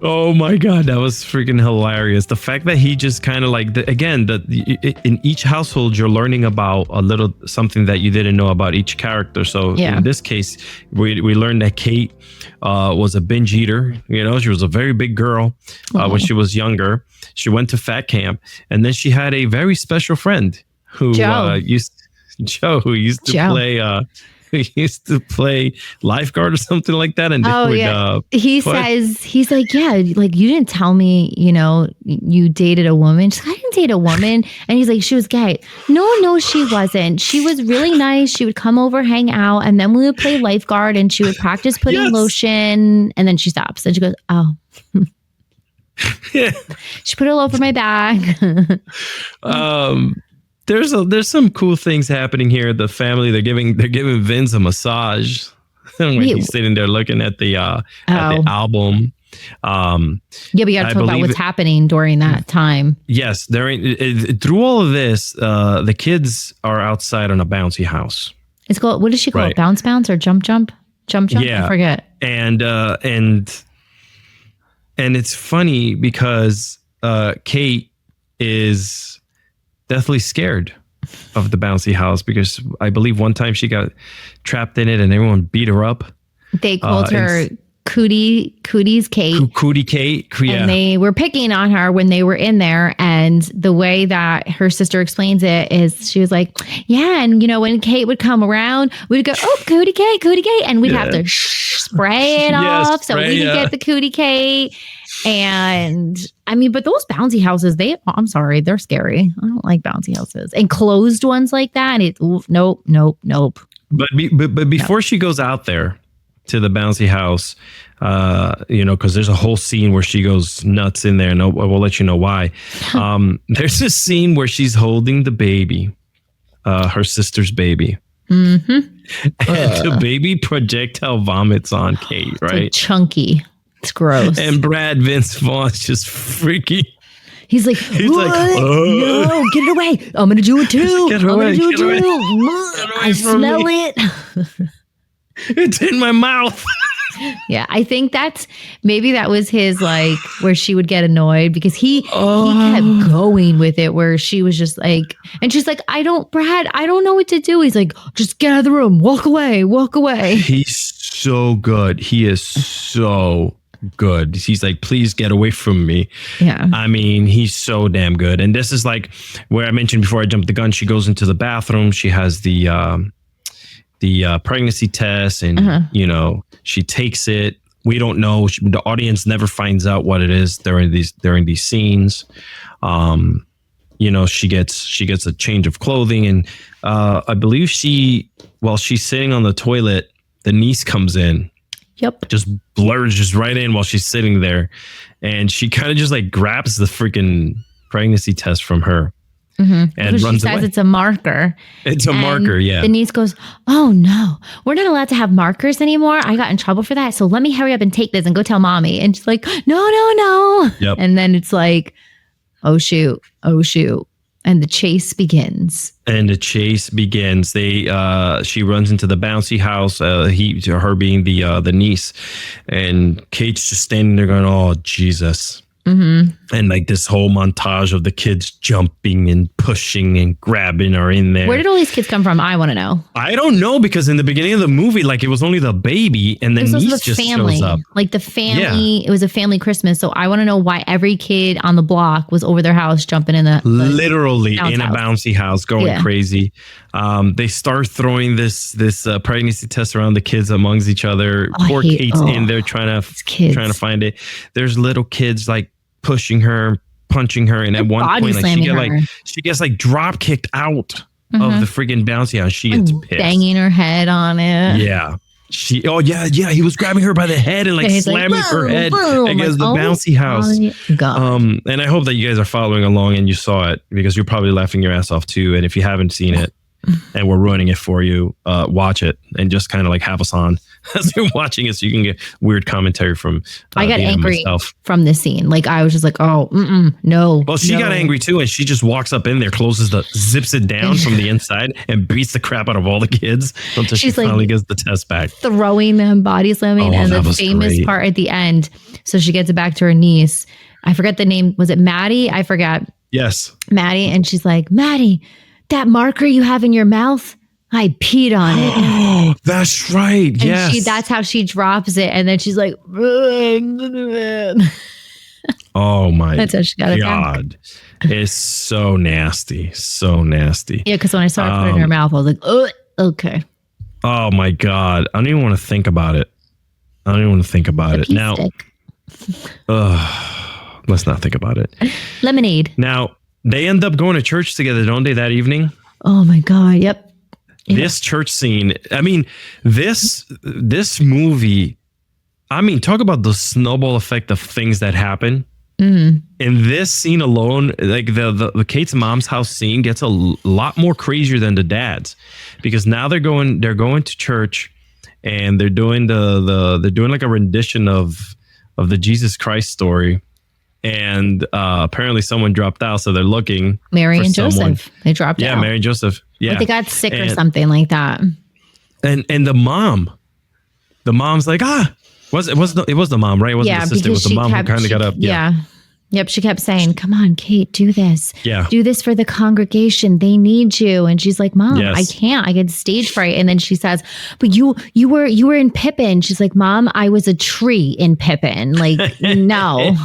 Oh my God, that was freaking hilarious. The fact that he just kind of like, in each household, you're learning about a little something that you didn't know about each character. So in this case, we learned that Kate was a binge eater. She was a very big girl when she was younger. She went to fat camp, and then she had a very special friend who used to play. Who used to play lifeguard or something like that. And he's like, yeah, like you didn't tell me, you dated a woman. She's like, I didn't date a woman. And he's like, she was gay. No, she wasn't. She was really nice. She would come over, hang out, and then we would play lifeguard and she would practice putting lotion. And then she stops and she goes, oh. Yeah. She put it all over my back. There's some cool things happening here. The family, they're giving Vince a massage when he's sitting there looking at the album. We got to talk about what's happening during that time. Yes, through all of this, the kids are outside on a bouncy house. It's called, what does she call it? Bounce or jump? Yeah, I forget. And it's funny because Kate is deathly scared of the bouncy house because I believe one time she got trapped in it and everyone beat her up. They called her Cootie's Kate. Cootie Kate. Yeah. And they were picking on her when they were in there. And the way that her sister explains it is she was like, yeah. And, when Kate would come around, we'd go, oh, Cootie Kate. And we'd have to spray it off so we could get the Cootie Kate. And I mean, but those bouncy houses, I'm sorry, they're scary. I don't like bouncy houses and closed ones like that. Nope. But before she goes out there to the bouncy house, because there's a whole scene where she goes nuts in there, and we'll let you know why. There's a scene where she's holding the baby, her sister's baby. Mm-hmm. And the baby projectile vomits on Kate, right? Like chunky. It's gross. And Vince Vaughn's just freaky. He's like, no, get it away. I'm going to do it too. I smell it. It's in my mouth. Yeah, I think maybe that was his, like, where she would get annoyed because he kept going with it, where she was just like, and she's like, I don't know what to do. He's like, just get out of the room. Walk away. He's so good. He is so good. He's like, please get away from me. Yeah. I mean, he's so damn good. And this is like where I mentioned before I jumped the gun. She goes into the bathroom. She has the pregnancy test, and she takes it. We don't know. The audience never finds out what it is during these scenes. She gets a change of clothing, and I believe while she's sitting on the toilet, the niece comes in. Yep. Just blurs right in while she's sitting there. And she kind of just like grabs the freaking pregnancy test from her and runs away. She says it's a marker. It's a marker, yeah. The niece goes, oh no, we're not allowed to have markers anymore. I got in trouble for that. So let me hurry up and take this and go tell mommy. And she's like, no. Yep. And then it's like, oh shoot. And the chase begins. She runs into the bouncy house. Her being the niece, and Kate's just standing there going, "Oh Jesus!" Mm-hmm. And like this whole montage of the kids jumping and pushing and grabbing are in there. Where did all these kids come from? I want to know. I don't know, because in the beginning of the movie, like, it was only the baby, and then niece just shows up. Like the family, It was a family Christmas. So I want to know why every kid on the block was over their house jumping in literally in a bouncy house going crazy. They start throwing this pregnancy test around the kids amongst each other. Poor Kate's in there trying to find it. There's little kids like pushing her, punching her, and at one point she gets drop kicked out of the freaking bouncy house. She gets pissed, banging her head on it. Yeah. He was grabbing her by the head and like slamming her head against the bouncy house. And I hope that you guys are following along and you saw it, because you're probably laughing your ass off too. And if you haven't seen it and we're ruining it for you, watch it and just kind of like have us on as you're watching it, so you can get weird commentary from I got angry from this scene. Like I was just like, no. Well, she got angry too, and she just walks up in there, zips it down from the inside, and beats the crap out of all the kids until she finally gets the test back. Throwing them, body slamming, and the famous part at the end. So she gets it back to her niece. I forget the name. Was it Maddie? I forgot. Yes. Maddie. And she's like, Maddie, that marker you have in your mouth, I peed on it. Oh, that's right. And yes. That's how she drops it. And then she's like, oh my that's how she got God. It's so nasty. So nasty. Yeah, because when I saw her put it in her mouth, I was like, oh, okay. Oh my God. I don't even want to think about it. Now, let's not think about it. Lemonade. Now, they end up going to church together, don't they, that evening? Oh my God. Yep. This church scene, I mean, this movie, I mean, talk about the snowball effect of things that happen. In this scene alone, like the Kate's mom's house scene gets a lot more crazier than the dad's, because now they're going to church, and they're doing they're doing like a rendition of the Jesus Christ story. And apparently someone dropped out, so they're looking. Mary and Joseph. They dropped out. Yeah, Mary and Joseph. Yeah, like they got sick or something like that. And the mom's like, it was the mom, right? It wasn't the sister. It was the mom who kind of got up. Yeah. Yep. She kept saying, "Come on, Kate, do this. Yeah, do this for the congregation. They need you." And she's like, "Mom, I can't. I get stage fright." And then she says, "But you were in Pippin." She's like, "Mom, I was a tree in Pippin. Like, no."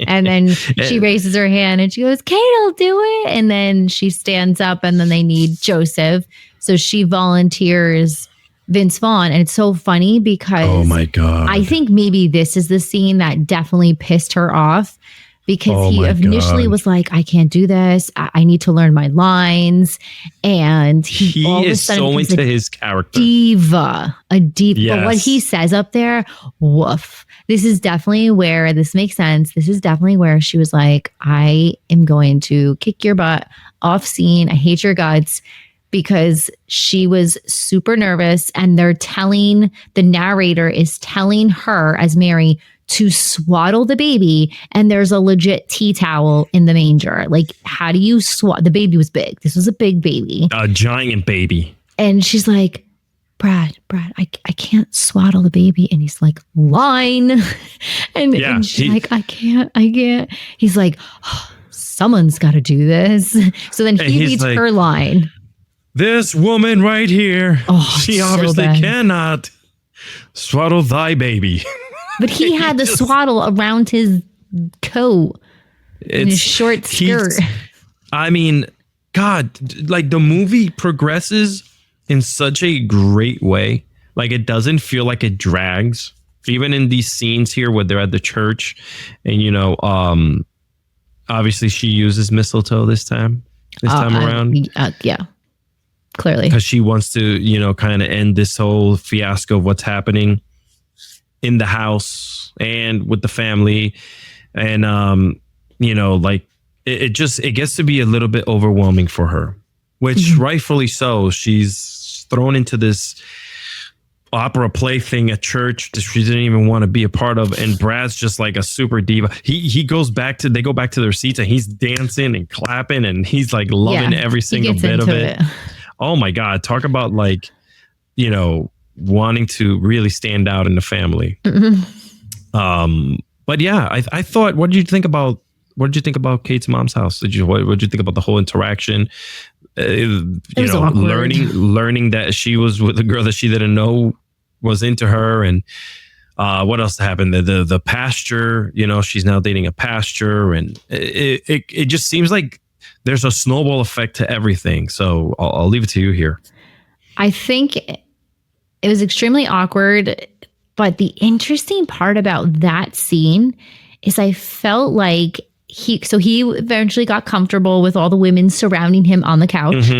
And then she raises her hand and she goes, "Kate'll do it." And then she stands up, and then they need Joseph, so she volunteers Vince Vaughn. And it's so funny because, oh my God, I think maybe this is the scene that definitely pissed her off, because he initially was like, I can't do this. I need to learn my lines. And he all is of a sudden so into his character. A diva. Yes. But what he says up there, woof. This is definitely where this makes sense. This is definitely where she was like, I am going to kick your butt off scene. I hate your guts. Because she was super nervous, and the narrator is telling her as Mary to swaddle the baby, and there's a legit tea towel in the manger. Like, how do you the baby was big. This was a big baby. A giant baby. And she's like, Brad, I can't swaddle the baby. And he's like, line. and she's like, I can't. He's like, someone's got to do this. So then he reads her line. This woman right here, she obviously cannot swaddle thy baby. But he had the swaddle around his coat and his short skirt. I mean, God, like the movie progresses in such a great way. Like it doesn't feel like it drags. Even in these scenes here where they're at the church, and obviously she uses mistletoe this time around. Yeah. Clearly, because she wants to, kind of end this whole fiasco of what's happening in the house and with the family. And, like it gets to be a little bit overwhelming for her, which rightfully so. She's thrown into this opera play thing at church that she didn't even want to be a part of. And Brad's just like a super diva. They go back to their seats, and he's dancing and clapping, and he's like loving every single bit of it. Oh my God. Talk about wanting to really stand out in the family. But yeah, I thought, what did you think about Kate's mom's house? What did you think about the whole interaction? Learning that she was with a girl that she didn't know was into her. And what else happened? The pastor, she's now dating a pastor, and it just seems like there's a snowball effect to everything. So I'll leave it to you here. I think it was extremely awkward, but the interesting part about that scene is I felt like he eventually got comfortable with all the women surrounding him on the couch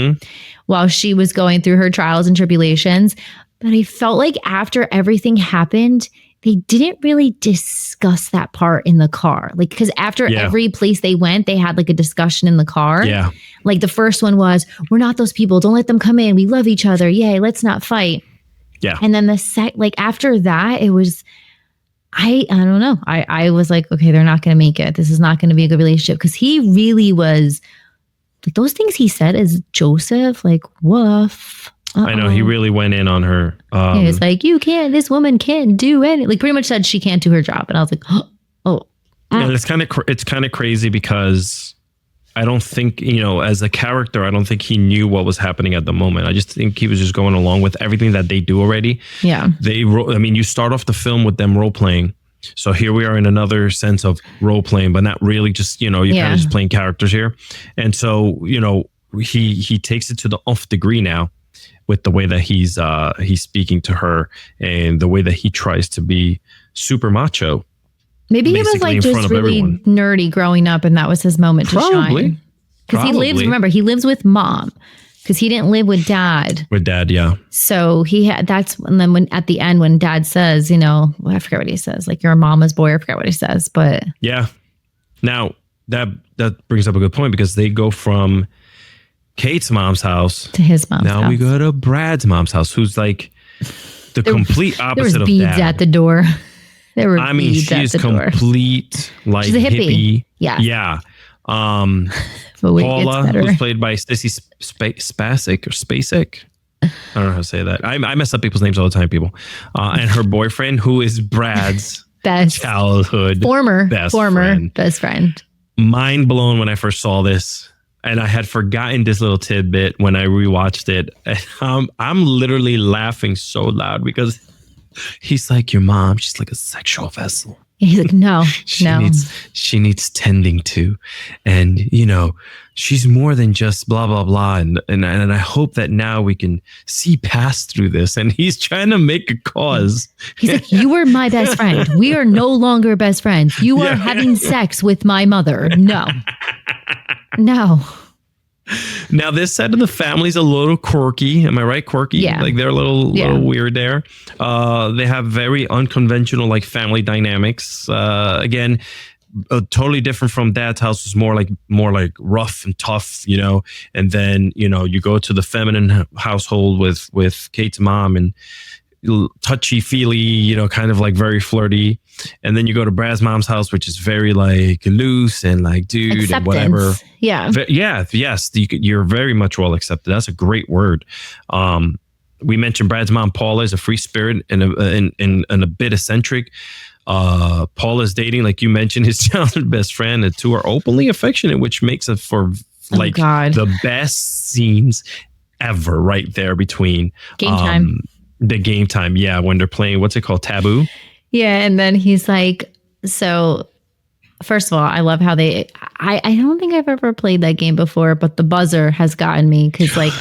while she was going through her trials and tribulations. But I felt like after everything happened, they didn't really discuss that part in the car. Like, because after every place they went, they had like a discussion in the car. Yeah. Like the first one was, we're not those people. Don't let them come in. We love each other. Yay, let's not fight. Yeah. And then after that, it was, I don't know. I was like, okay, they're not going to make it. This is not going to be a good relationship. Because he really was, like those things he said as Joseph, like, woof. I know, he really went in on her. He was like, this woman can't do anything. Like pretty much said she can't do her job. And I was like, oh. And it's kind of crazy because I don't think, as a character, I don't think he knew what was happening at the moment. I just think he was just going along with everything that they do already. Yeah. You start off the film with them role playing. So here we are in another sense of role playing, but not really just, you're kind of just playing characters here. And so, he takes it to the nth degree now with the way that he's speaking to her and the way that he tries to be super macho. Maybe he was like just really nerdy growing up and that was his moment to shine. Because he lives with mom because he didn't live with dad. With dad, yeah. So and then when at the end when dad says, I forget what he says, like you're a mama's boy, I forget what he says, but. Yeah. Now that brings up a good point because they go from Kate's mom's house to his mom's house. Now we go to Brad's mom's house, who's like the complete opposite of dad. There was beads at the door. She is complete, like she's a hippie. Yeah. Yeah. Paula, who's played by Sissy Spacek. I don't know how to say that. I mess up people's names all the time, people. And her boyfriend, who is Brad's childhood best friend. Mind blown when I first saw this. And I had forgotten this little tidbit when I rewatched it. And I'm literally laughing so loud because he's like, your mom, she's like a sexual vessel. He's like, no, she needs tending to. And, she's more than just blah, blah, blah. And I hope that now we can see past through this. And he's trying to make a cause. He's like, you were my best friend. We are no longer best friends. You are having sex with my mother. No. Now, this side of the family's a little quirky. Am I right? Quirky? Yeah. Like they're a little weird there. They have very unconventional like family dynamics. Again, totally different from dad's house. It's more like rough and tough, and then, you go to the feminine household with Kate's mom and touchy feely, kind of like very flirty. And then you go to Brad's mom's house, which is very like loose and like dude acceptance. And whatever. Yeah. Yes. You're very much well accepted. That's a great word. We mentioned Brad's mom, Paula, is a free spirit and a bit eccentric. Paula's dating, like you mentioned, his childhood best friend. The two are openly affectionate, which makes it for the best scenes ever right there between game time. The game time. Yeah. When they're playing, what's it called? Taboo. Yeah. And then he's like, so first of all, I love how I don't think I've ever played that game before, but the buzzer has gotten me because like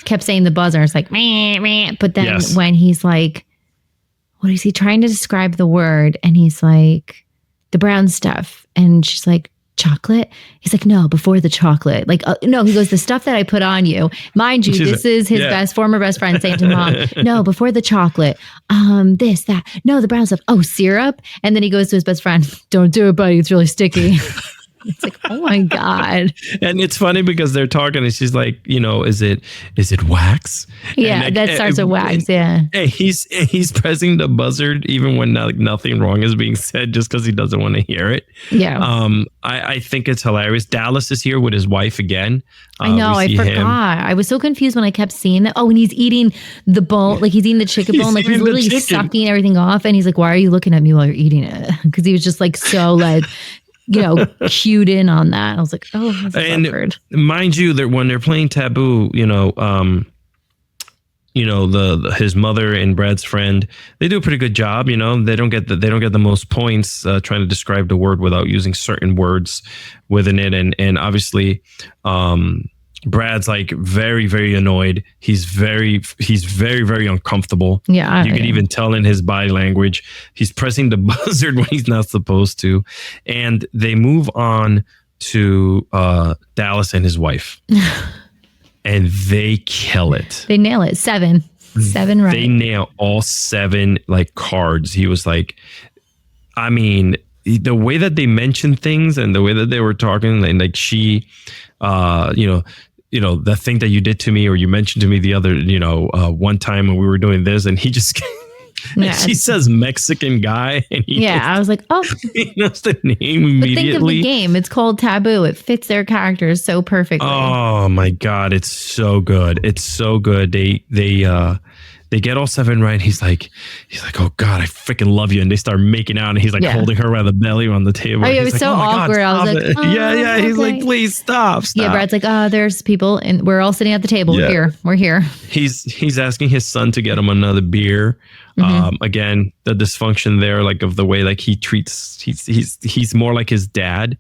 kept saying the buzzer. It's like, meh, meh. But then when he's like, what is he trying to describe the word? And he's like, the brown stuff. And she's like, chocolate? He's like, no, before the chocolate. Like, no, he goes, the stuff that I put on you. Mind you, this is his former best friend saying to mom, no, before the chocolate. This, that. No, the brown stuff. Oh, syrup. And then he goes to his best friend, don't do it, buddy. It's really sticky. It's like, oh my God. And it's funny because they're talking and she's like, is it wax? Yeah, and that starts with wax. Yeah. And he's pressing the buzzer even when nothing wrong is being said just because he doesn't want to hear it. Yeah. I think it's hilarious. Dallas is here with his wife again. I know. I forgot. I was so confused when I kept seeing that. Oh, and he's eating the bone, like he's eating the chicken bone, like he's literally sucking everything off. And he's like, why are you looking at me while you're eating it? Because he was just like so like, cued in on that. I was like, oh, that's awkward. Mind you, that when they're playing Taboo, his mother and Brad's friend, they do a pretty good job. They don't get the most points trying to describe the word without using certain words within it, and obviously, Brad's like very, very annoyed. He's very, very uncomfortable. Yeah. You could even tell in his body language. He's pressing the buzzard when he's not supposed to. And they move on to Dallas and his wife. And they kill it. They nail it. 7. 7 right. They nail all 7 like cards. He was like, I mean, the way that they mentioned things and the way that they were talking, and like she, the thing that you did to me, or you mentioned to me the other, one time when we were doing this, and he just, she says Mexican guy, and I was like, oh, he knows the name immediately. But think of the game. It's called Taboo. It fits their characters so perfectly. Oh my God, it's so good. It's so good. They get all 7 right. He's like, oh God, I freaking love you. And they start making out, and he's like holding her by the belly on the table. Oh, it was like, so awkward. I was like, yeah. He's like, please stop. Yeah, Brad's like, there's people, and we're all sitting at the table. Yeah. We're here. He's asking his son to get him another beer. Again, the dysfunction there, like of the way like he treats, he's more like his dad,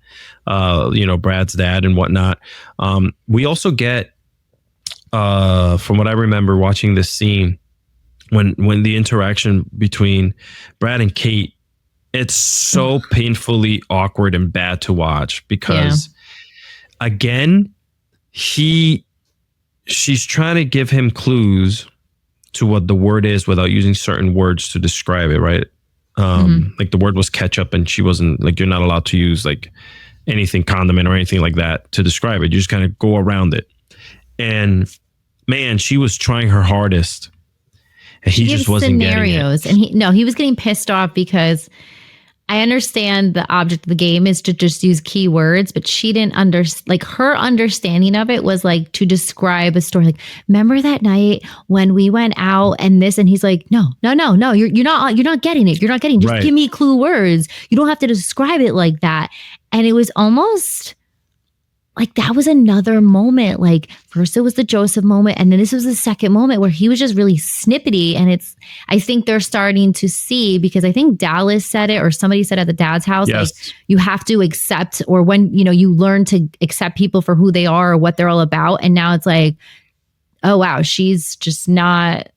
Brad's dad and whatnot. We also get, from what I remember watching this scene, when the interaction between Brad and Kate, it's so painfully awkward and bad to watch because again, she's trying to give him clues to what the word is without using certain words to describe it, right? Like the word was ketchup, and she wasn't like, you're not allowed to use like anything condiment or anything like that to describe it. You just kind of go around it. And man, she was trying her hardest. And he just wasn't scenarios, getting it. And he was getting pissed off because I understand the object of the game is to just use keywords, but she didn't like her understanding of it was like to describe a story. Like, remember that night when we went out and this, and he's like, no, you're not getting it. You're not getting, just give me clue words. You don't have to describe it like that. And it was almost like that was another moment. Like first it was the Joseph moment, and then this was the second moment where he was just really snippety. And I think they're starting to see, because I think Dallas said it or somebody said at the dad's house, like you have to accept, or when, you learn to accept people for who they are or what they're all about. And now it's like, oh wow, she's just not,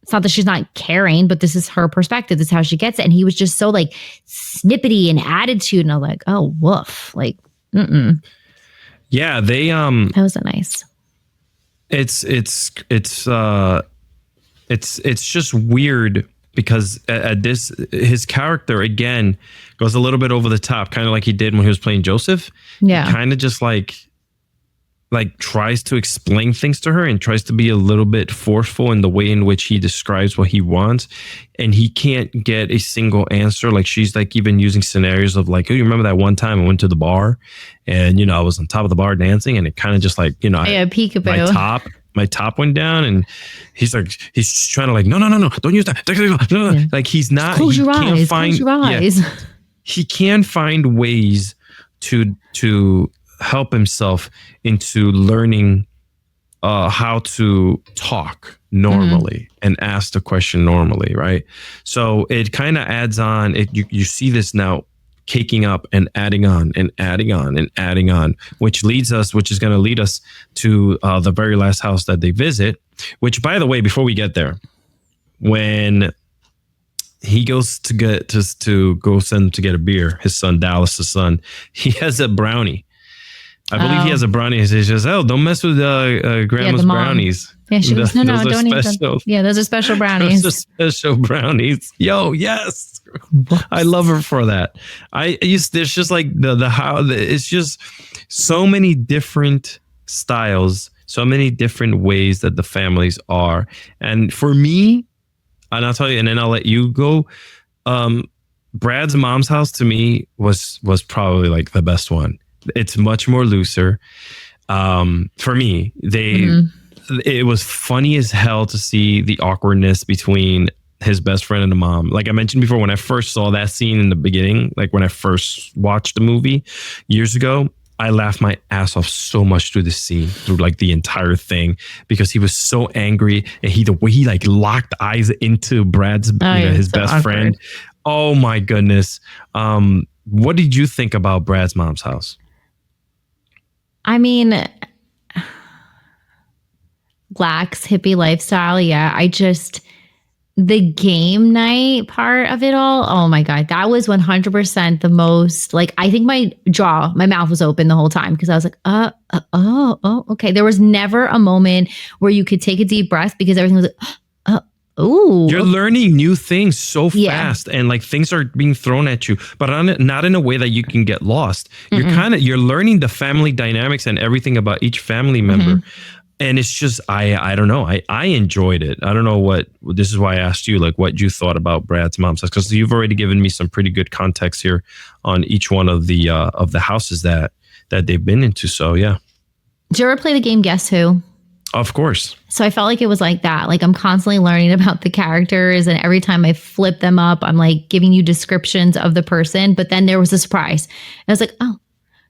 it's not that she's not caring, but this is her perspective. This is how she gets it. And he was just so like snippety and attitude. And I'm like, oh, woof. Like, Yeah, they that wasn't nice. It's just weird because at this, his character again goes a little bit over the top, kind of like he did when he was playing Joseph. Yeah, kind of just like tries to explain things to her and tries to be a little bit forceful in the way in which he describes what he wants, and he can't get a single answer. Like she's like even using scenarios of like, oh, you remember that one time I went to the bar and I was on top of the bar dancing, and it kind of just like peekaboo. My top went down, and he's trying to like, no, don't use that. Yeah. Like he's not. Close your eyes. Yeah, he can find ways to help himself into learning how to talk normally and ask the question normally, right? So it kind of adds on. You see this now caking up and adding on and adding on and adding on, which is going to lead us to the very last house that they visit. Which, by the way, before we get there, when he goes to send him to get a beer, his son Dallas' son, he has a brownie. I believe he has a brownie. He says, "Oh, don't mess with grandma's brownies." Yeah, she goes, "No, don't eat them." Yeah, those are special brownies. Those are special brownies. Yo, yes, I love her for that. There's just like it's just so many different styles, so many different ways that the families are. And for me, and I'll tell you, and then I'll let you go. Brad's mom's house to me was probably like the best one. It's much more looser. For me, it was funny as hell to see the awkwardness between his best friend and the mom. Like I mentioned before, when I first saw that scene in the beginning, like when I first watched the movie years ago, I laughed my ass off so much through the scene, through like the entire thing, because he was so angry, and the way he like locked eyes into Brad's, his best friend. Oh my goodness. What did you think about Brad's mom's house? I mean, lax hippie lifestyle. Yeah. The game night part of it all. Oh my God. That was 100% the most, like, I think my mouth was open the whole time because I was like, okay. There was never a moment where you could take a deep breath because everything was like, Ooh. You're learning new things so fast, and like things are being thrown at you, but not in a way that you can get lost. You're learning the family dynamics and everything about each family member. And it's just, I don't know. I enjoyed it. I don't know this is why I asked you, like, what you thought about Brad's mom's house, because you've already given me some pretty good context here on each one of the houses that they've been into. So yeah. Did you ever play the game Guess Who? Of course. So I felt like it was like that. Like I'm constantly learning about the characters, and every time I flip them up, I'm like giving you descriptions of the person. But then there was a surprise. I was like, oh,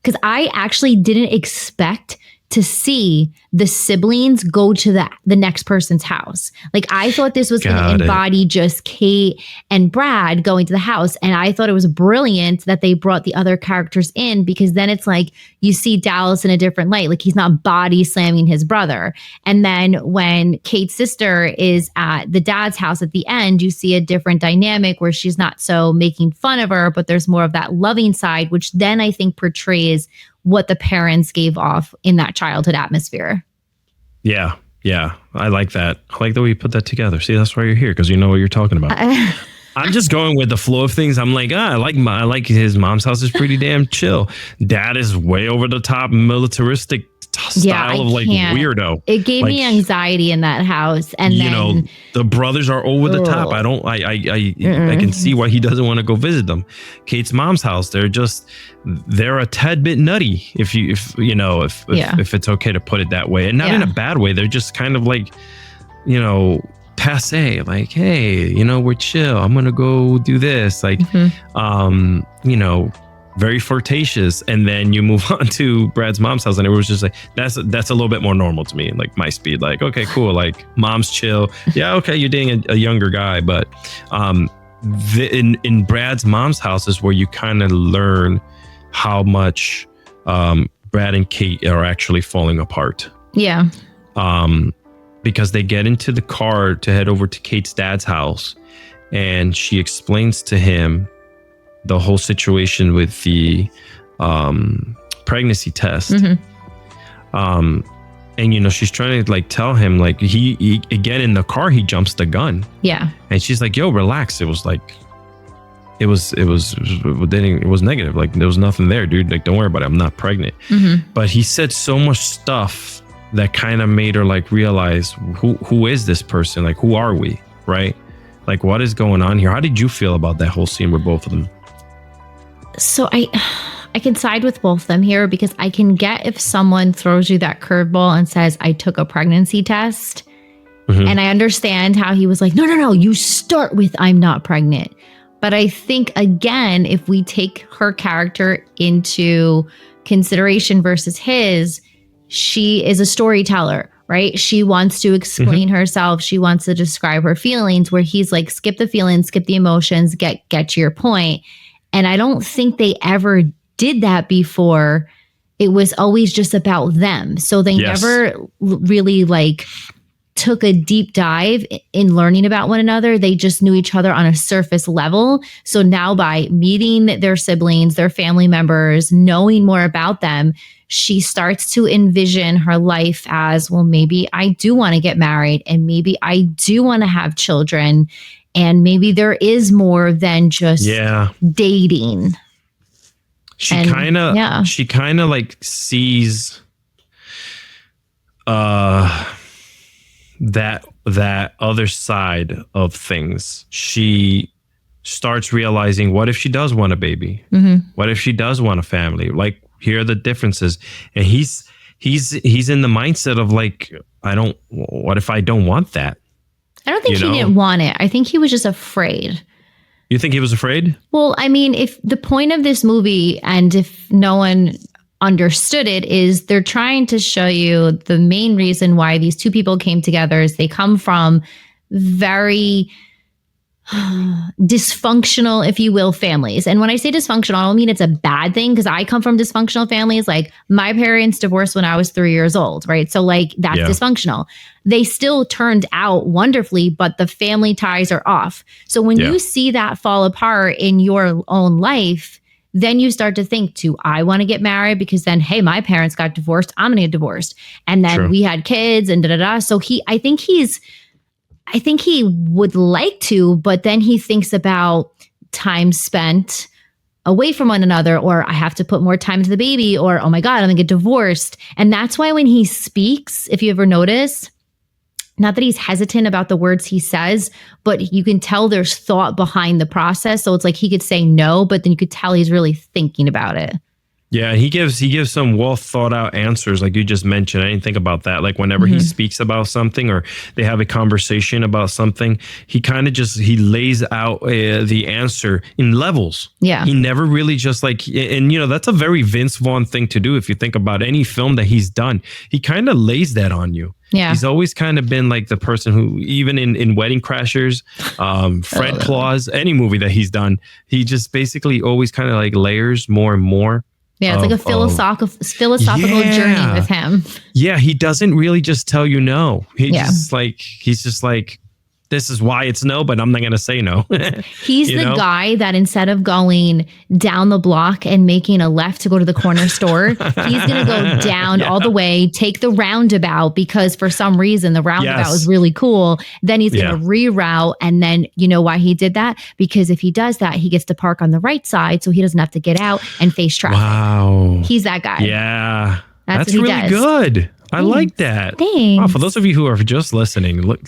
because I actually didn't expect to see the siblings go to the next person's house. Like I thought this was going to embody just Kate and Brad going to the house. And I thought it was brilliant that they brought the other characters in, because then it's like you see Dallas in a different light. Like he's not body slamming his brother. And then when Kate's sister is at the dad's house at the end, you see a different dynamic where she's not so making fun of her, but there's more of that loving side, which then I think portrays what the parents gave off in that childhood atmosphere. Yeah. I like that. I like the way you put that together. See, that's why you're here, because you know what you're talking about. I'm just going with the flow of things. I'm like, I like his mom's house is pretty damn chill. Dad is way over the top, militaristic style of like weirdo. It gave me anxiety in that house. And then the brothers are over the top. I can see why he doesn't want to go visit them. Kate's mom's house, they're a tad bit nutty, if it's okay to put it that way, and not in a bad way. They're just kind of like, passe, like, hey, we're chill, I'm gonna go do this, like very flirtatious. And then you move on to Brad's mom's house, and it was just like, that's a little bit more normal to me, like my speed, like, okay, cool, like mom's chill, yeah, okay, you're dating a younger guy. But in Brad's mom's house is where you kind of learn how much Brad and Kate are actually falling apart. Yeah. Because they get into the car to head over to Kate's dad's house, and she explains to him the whole situation with the pregnancy test. And she's trying to like tell him, like, he again in the car, he jumps the gun. Yeah. And she's like, yo, relax. It was like, it was negative. Like there was nothing there, dude. Like, don't worry about it. I'm not pregnant. But he said so much stuff that kind of made her like realize who is this person? Like, who are we? Right? Like, what is going on here? How did you feel about that whole scene with both of them? So I can side with both of them here, because I can get if someone throws you that curveball and says, I took a pregnancy test. And I understand how he was like, no, you start with, I'm not pregnant. But I think, again, if we take her character into consideration versus his, she is a storyteller, right? She wants to explain herself. She wants to describe her feelings, where he's like, skip the feelings, skip the emotions, get to your point. And I don't think they ever did that before. It was always just about them. So they never really like took a deep dive in learning about one another. They just knew each other on a surface level. So now by meeting their siblings, their family members, knowing more about them, she starts to envision her life as, well, maybe I do want to get married, and maybe I do want to have children. And maybe there is more than just dating. She kind of like sees that other side of things. She starts realizing, what if she does want a baby? What if she does want a family? Like, here are the differences. And he's in the mindset of like, what if I don't want that? I don't think he didn't want it. I think he was just afraid. You think he was afraid? Well, I mean, if the point of this movie, and if no one understood it, is they're trying to show you the main reason why these two people came together is they come from very dysfunctional, if you will, families. And when I say dysfunctional, I don't mean it's a bad thing, because I come from dysfunctional families. Like, my parents divorced when I was 3 years old, right? So like, that's dysfunctional. They still turned out wonderfully, but the family ties are off. So when you see that fall apart in your own life, then you start to think, do I want to get married? Because then, hey, my parents got divorced, I'm going to get divorced. And then we had kids and da-da-da. So I think he's, I think he would like to, but then he thinks about time spent away from one another, or I have to put more time into the baby, or oh my God, I'm gonna get divorced. And that's why when he speaks, if you ever notice, not that he's hesitant about the words he says, but you can tell there's thought behind the process. So it's like he could say no, but then you could tell he's really thinking about it. Yeah, he gives some well thought out answers, like you just mentioned. I didn't think about that. Like whenever he speaks about something or they have a conversation about something, he kind of he lays out the answer in levels. Yeah, he never really just like, and that's a very Vince Vaughn thing to do. If you think about any film that he's done, he kind of lays that on you. Yeah, he's always kind of been like the person who, even in Wedding Crashers, Fred Claus, any movie that he's done, he just basically always kind of like layers more and more. Yeah, it's like a philosophical journey with him. Yeah, he doesn't really just tell you no. He's just like, this is why it's no, but I'm not going to say no. He's the guy that instead of going down the block and making a left to go to the corner store, he's going to go down all the way, take the roundabout, because for some reason the roundabout was really cool. Then he's going to reroute. And then you know why he did that? Because if he does that, he gets to park on the right side so he doesn't have to get out and face traffic. Wow. He's that guy. Yeah. That's what he really does. good. I like that. Thanks. Wow, for those of you who are just listening, look.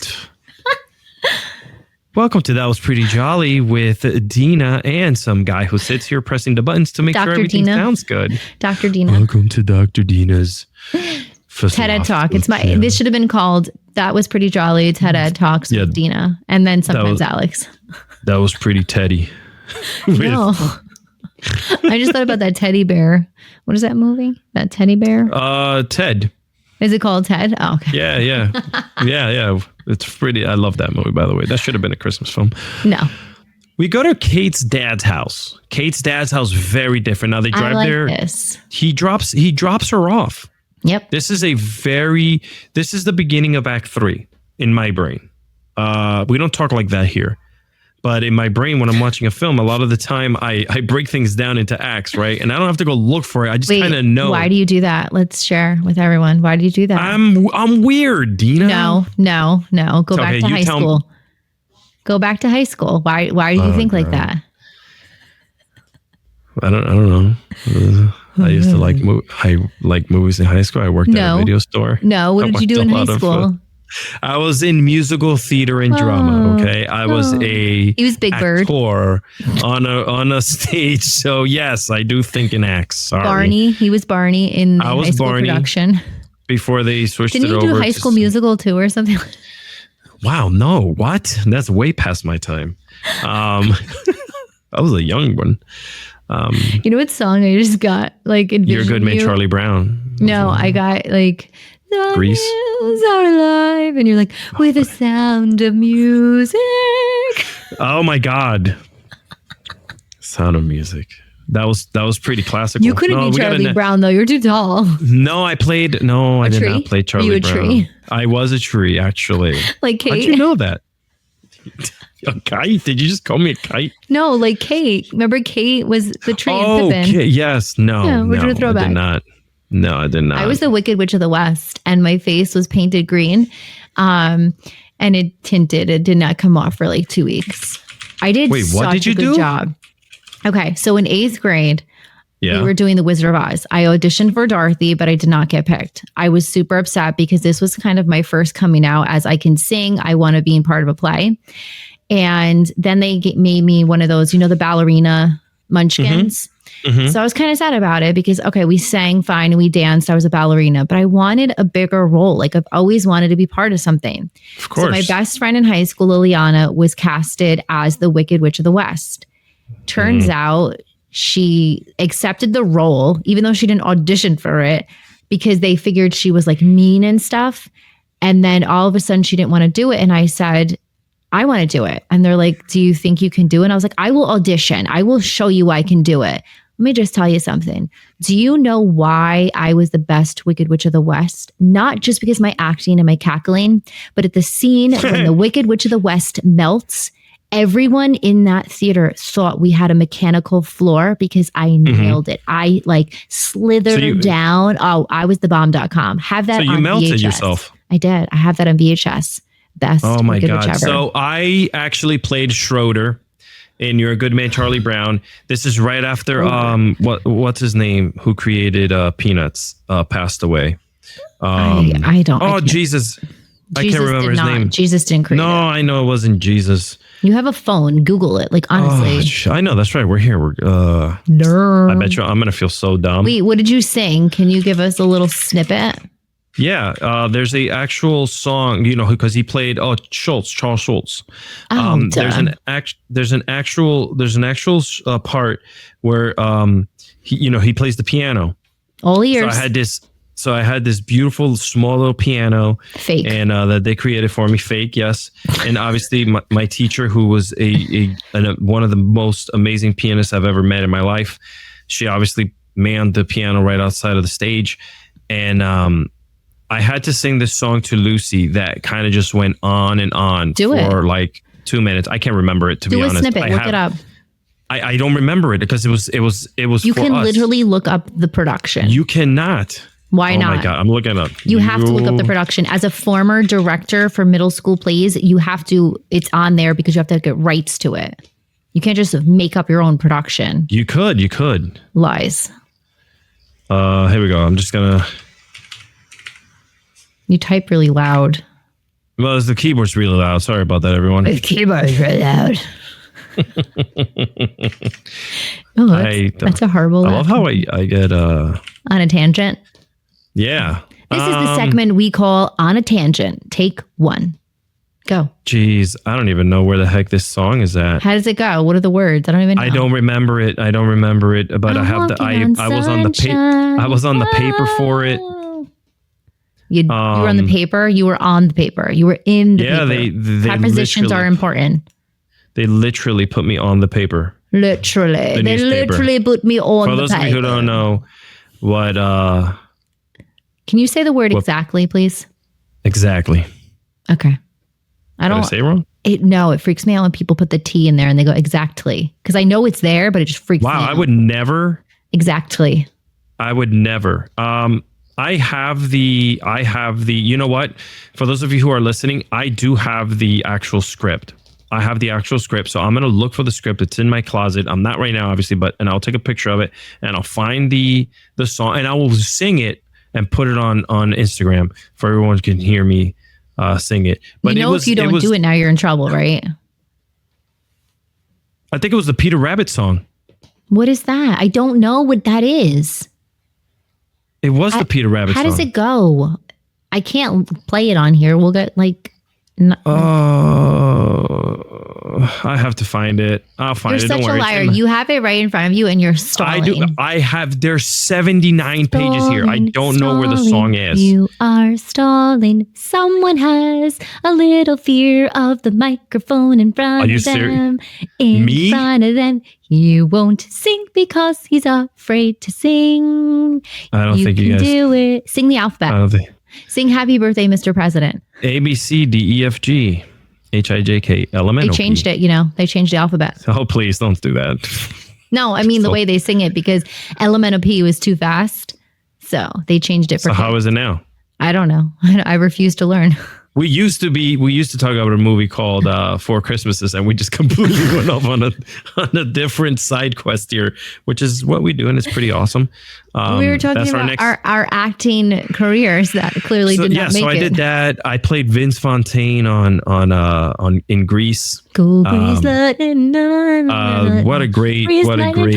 Welcome to That Was Pretty Jolly with Deana and some guy who sits here pressing the buttons to make sure everything sounds good. Dr. Deana. Welcome to Dr. Deana's TED Talk. This should have been called That Was Pretty Jolly TED Talks with Deana, and then sometimes Alex. That was pretty Teddy. No. I just thought about that teddy bear. What is that movie? That teddy bear? Ted. Is it called Ted? Oh, okay. Yeah. It's pretty. I love that movie, by the way. That should have been a Christmas film. No. We go to Kate's dad's house. Kate's dad's house, very different. Now they drive there. This. He drops her off. Yep. This is the beginning of Act 3 in my brain. We don't talk like that here. But in my brain, when I'm watching a film, a lot of the time I break things down into acts, right? And I don't have to go look for it. I just kind of know. Why do you do that? Let's share with everyone. Why do you do that? I'm weird, Deana. No. Go back to high school. Go back to high school. Why do you think like that? I don't know. I used to like movies in high school. I worked at a video store. No, what did you do in high school? I was in musical theater and drama. Okay, I was He was Big Bird on a stage. So yes, I do think in acts. Sorry. Barney. He was Barney in high school production. Before they switched it over. Didn't you do High School Musical too or something? Wow, no, what? That's way past my time. I was a young one. You know what song I just got? Like, You're Good Man, Charlie Brown. No, I got like. Reese are alive, and you're like, with the sound of music. Oh my God. Sound of Music. That was pretty classical. You couldn't be Charlie Brown though. You're too tall. No, I did not play Charlie Brown. Tree? I was a tree, actually. Like Kate. How'd you know that? A kite? Did you just call me a kite? No, like Kate. Remember Kate was the tree in Pippin? Okay. Yes. No. Yeah, we're doing a throwback. I did not. No, I did not. I was the Wicked Witch of the West, and my face was painted green, and it tinted. It did not come off for like 2 weeks. I did such a good job. Okay, so in 8th grade, we were doing The Wizard of Oz. I auditioned for Dorothy, but I did not get picked. I was super upset because this was kind of my first coming out as I can sing. I want to be in part of a play. And then they made me one of those, the ballerina munchkins. Mm-hmm. So I was kind of sad about it because, okay, we sang fine and we danced. I was a ballerina, but I wanted a bigger role. Like I've always wanted to be part of something. Of course. So my best friend in high school, Liliana, was casted as the Wicked Witch of the West. Turns out she accepted the role, even though she didn't audition for it, because they figured she was like mean and stuff. And then all of a sudden she didn't want to do it. And I said, I want to do it. And they're like, do you think you can do it? And I was like, I will audition. I will show you I can do it. Let me just tell you something. Do you know why I was the best Wicked Witch of the West? Not just because my acting and my cackling, but at the scene when the Wicked Witch of the West melts, everyone in that theater thought we had a mechanical floor because I nailed it. I like slithered down. Oh, I was the bomb.com. Have that on VHS. So you melted yourself. I did. I have that on VHS. best. Oh my God. Whichever. So I actually played Schroeder in You're a Good Man, Charlie Brown. This is right after what's his name, who created Peanuts, passed away. I don't. Oh, Jesus. I can't remember his name. Jesus didn't create it. No, I know it wasn't Jesus. You have a phone. Google it. Like, honestly. I know. That's right. We're here. I bet you I'm going to feel so dumb. Wait, what did you sing? Can you give us a little snippet? Yeah. There's a actual song, because he played, Charles Schultz. There's an actual part where, he plays the piano. All ears. So I had this beautiful small little piano, fake, and that they created for me, fake, yes. And obviously, my teacher, who was one of the most amazing pianists I've ever met in my life, she obviously manned the piano right outside of the stage, and I had to sing this song to Lucy that kind of just went on and on for like 2 minutes. I can't remember it to be honest. Do a snippet. Look it up. I don't remember it because it was. You can literally look up the production. You cannot. Why not? Oh my God, I'm looking up. You have to look up the production. As a former director for middle school plays, you have to, it's on there because you have to get rights to it. You can't just make up your own production. You could. Lies. Here we go. I'm just gonna. You type really loud. Well, the keyboard's really loud. Sorry about that, everyone. The keyboard's really loud. That's a horrible. I love how I get on a tangent. Yeah. This is the segment we call On a Tangent. Take one. Go. Geez, I don't even know where the heck this song is at. How does it go? What are the words? I don't even know. I don't remember it. But I have I was on the paper for it. You were on the paper. You were on the paper. You were in the paper. They prepositions are important. They literally put me on the paper. Literally. They literally put me on the paper. For those of you who don't know what can you say the word exactly, please? Exactly. Okay. Did I say it wrong? No, it freaks me out when people put the T in there and they go exactly. Because I know it's there, but it just freaks me out. Wow, I would never. Exactly. I would never. I have the, you know what? For those of you who are listening, I do have the actual script. So I'm going to look for the script. It's in my closet. I'm not right now, obviously, and I'll take a picture of it and I'll find the song and I will sing it and put it on Instagram for everyone who can hear me sing it. But if you don't do it now, you're in trouble, right? I think it was the Peter Rabbit song. What is that? I don't know what that is. It was the Peter Rabbit song. How does it go? I can't play it on here. We'll get like... I have to find it. I'll find it. You're such a liar. You have it right in front of you and you're stalling. I do. There's 79 pages here. I don't know where the song is. You are stalling. Someone has a little fear of the microphone in front of them. In front of them. You won't sing because he's afraid to sing. I don't think you guys can do it. Sing the alphabet. I don't think. Sing Happy Birthday, Mr. President. A, B, C, D, E, F, G, H, I, J, K, L, M, N, O, P. They changed it, They changed the alphabet. Oh, please don't do that. No, I mean the way they sing it because LMNOP was too fast. So they changed it for So how is it now? I don't know. I refuse to learn. We used to talk about a movie called Four Christmases, and we just completely went off on a different side quest here, which is what we do, and it's pretty awesome. We were talking about our acting careers that clearly did not make it. So I did that. I played Vince Fontaine on in Grease. Go Grease Lightning. What a great.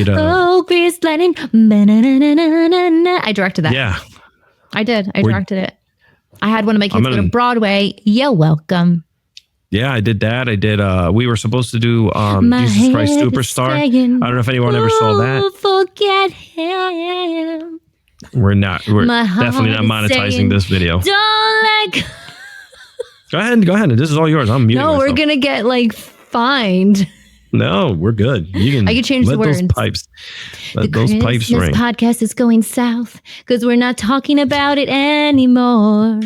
Oh, Grease Lightning. I directed that. Yeah. I did. I directed it. I had one of my kids go to Broadway. You're welcome. Yeah, I did that. I did. We were supposed to do Jesus Christ Superstar. I don't know if anyone ever saw that. Forget him. We're definitely not monetizing this video. Don't let go ahead. This is all yours. I'm muting myself. We're gonna get fined. No, we're good. I can change the words. Let those pipes ring. This podcast is going south because we're not talking about it anymore.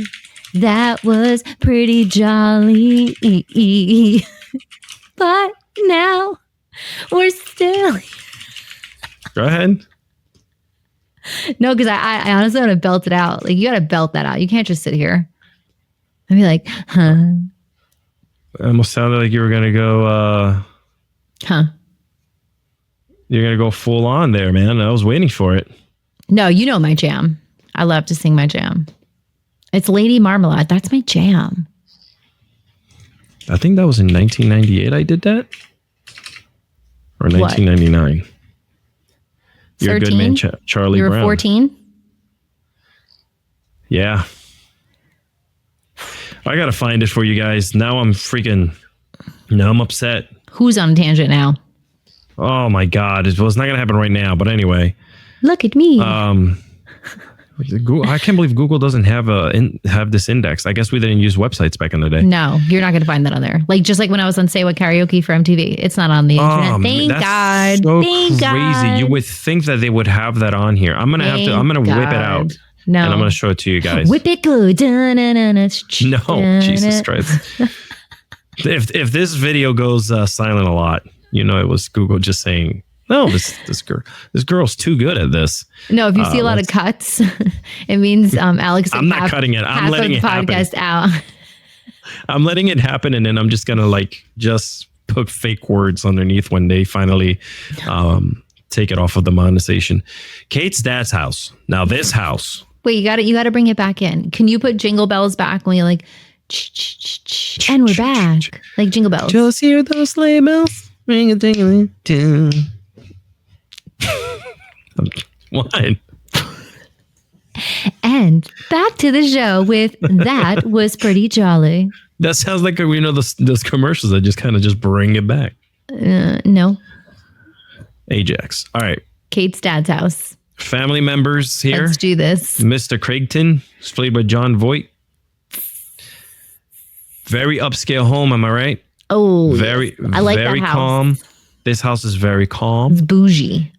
That was pretty jolly. But now we're still... Go ahead. No, because I honestly want to belt it out. You got to belt that out. You can't just sit here and be like, huh. It almost sounded like you were gonna go. You're gonna go full on there, man. I was waiting for it. No, you know my jam. I love to sing my jam. It's Lady Marmalade. That's my jam. I think that was in 1998. I did that, or 1999. You're 13? A good man, Charlie Brown. You were 14. Yeah. I gotta find it for you guys. Now I'm upset. Who's on a tangent now? Oh my God. It's not gonna happen right now, but anyway. Look at me. I can't believe Google doesn't have this index. I guess we didn't use websites back in the day. No, you're not gonna find that on there. Like just like when I was on Say What Karaoke for MTV. It's not on the internet. Thank God. So Thank crazy. God. You would think that they would have that on here. I'm gonna whip it out. No. And I'm going to show it to you guys. Whip it good. No, Jesus Christ. If this video goes silent a lot, it was Google just saying, no, this girl's too good at this. No, if you see a lot of cuts, it means Alex. I'm not cutting it. I'm letting it happen. Podcast out. I'm letting it happen, and then I'm just going to just put fake words underneath when they finally take it off of the monetization. Kate's dad's house. Now this house. Wait, you got to bring it back in. Can you put Jingle Bells back when you're like, and we're back, like Jingle Bells? Just hear those sleigh bells ring a ding ding. What? And back to the show with That Was Pretty Jolly. That sounds like those commercials that just kind of just bring it back. No. Ajax. All right. Kate's dad's house. Family members here. Let's do this. Mr. Craigton, who's played by John Voight. Very upscale home, am I right? Oh, very. Yes. I like very that house. Calm. This house is very calm. It's bougie.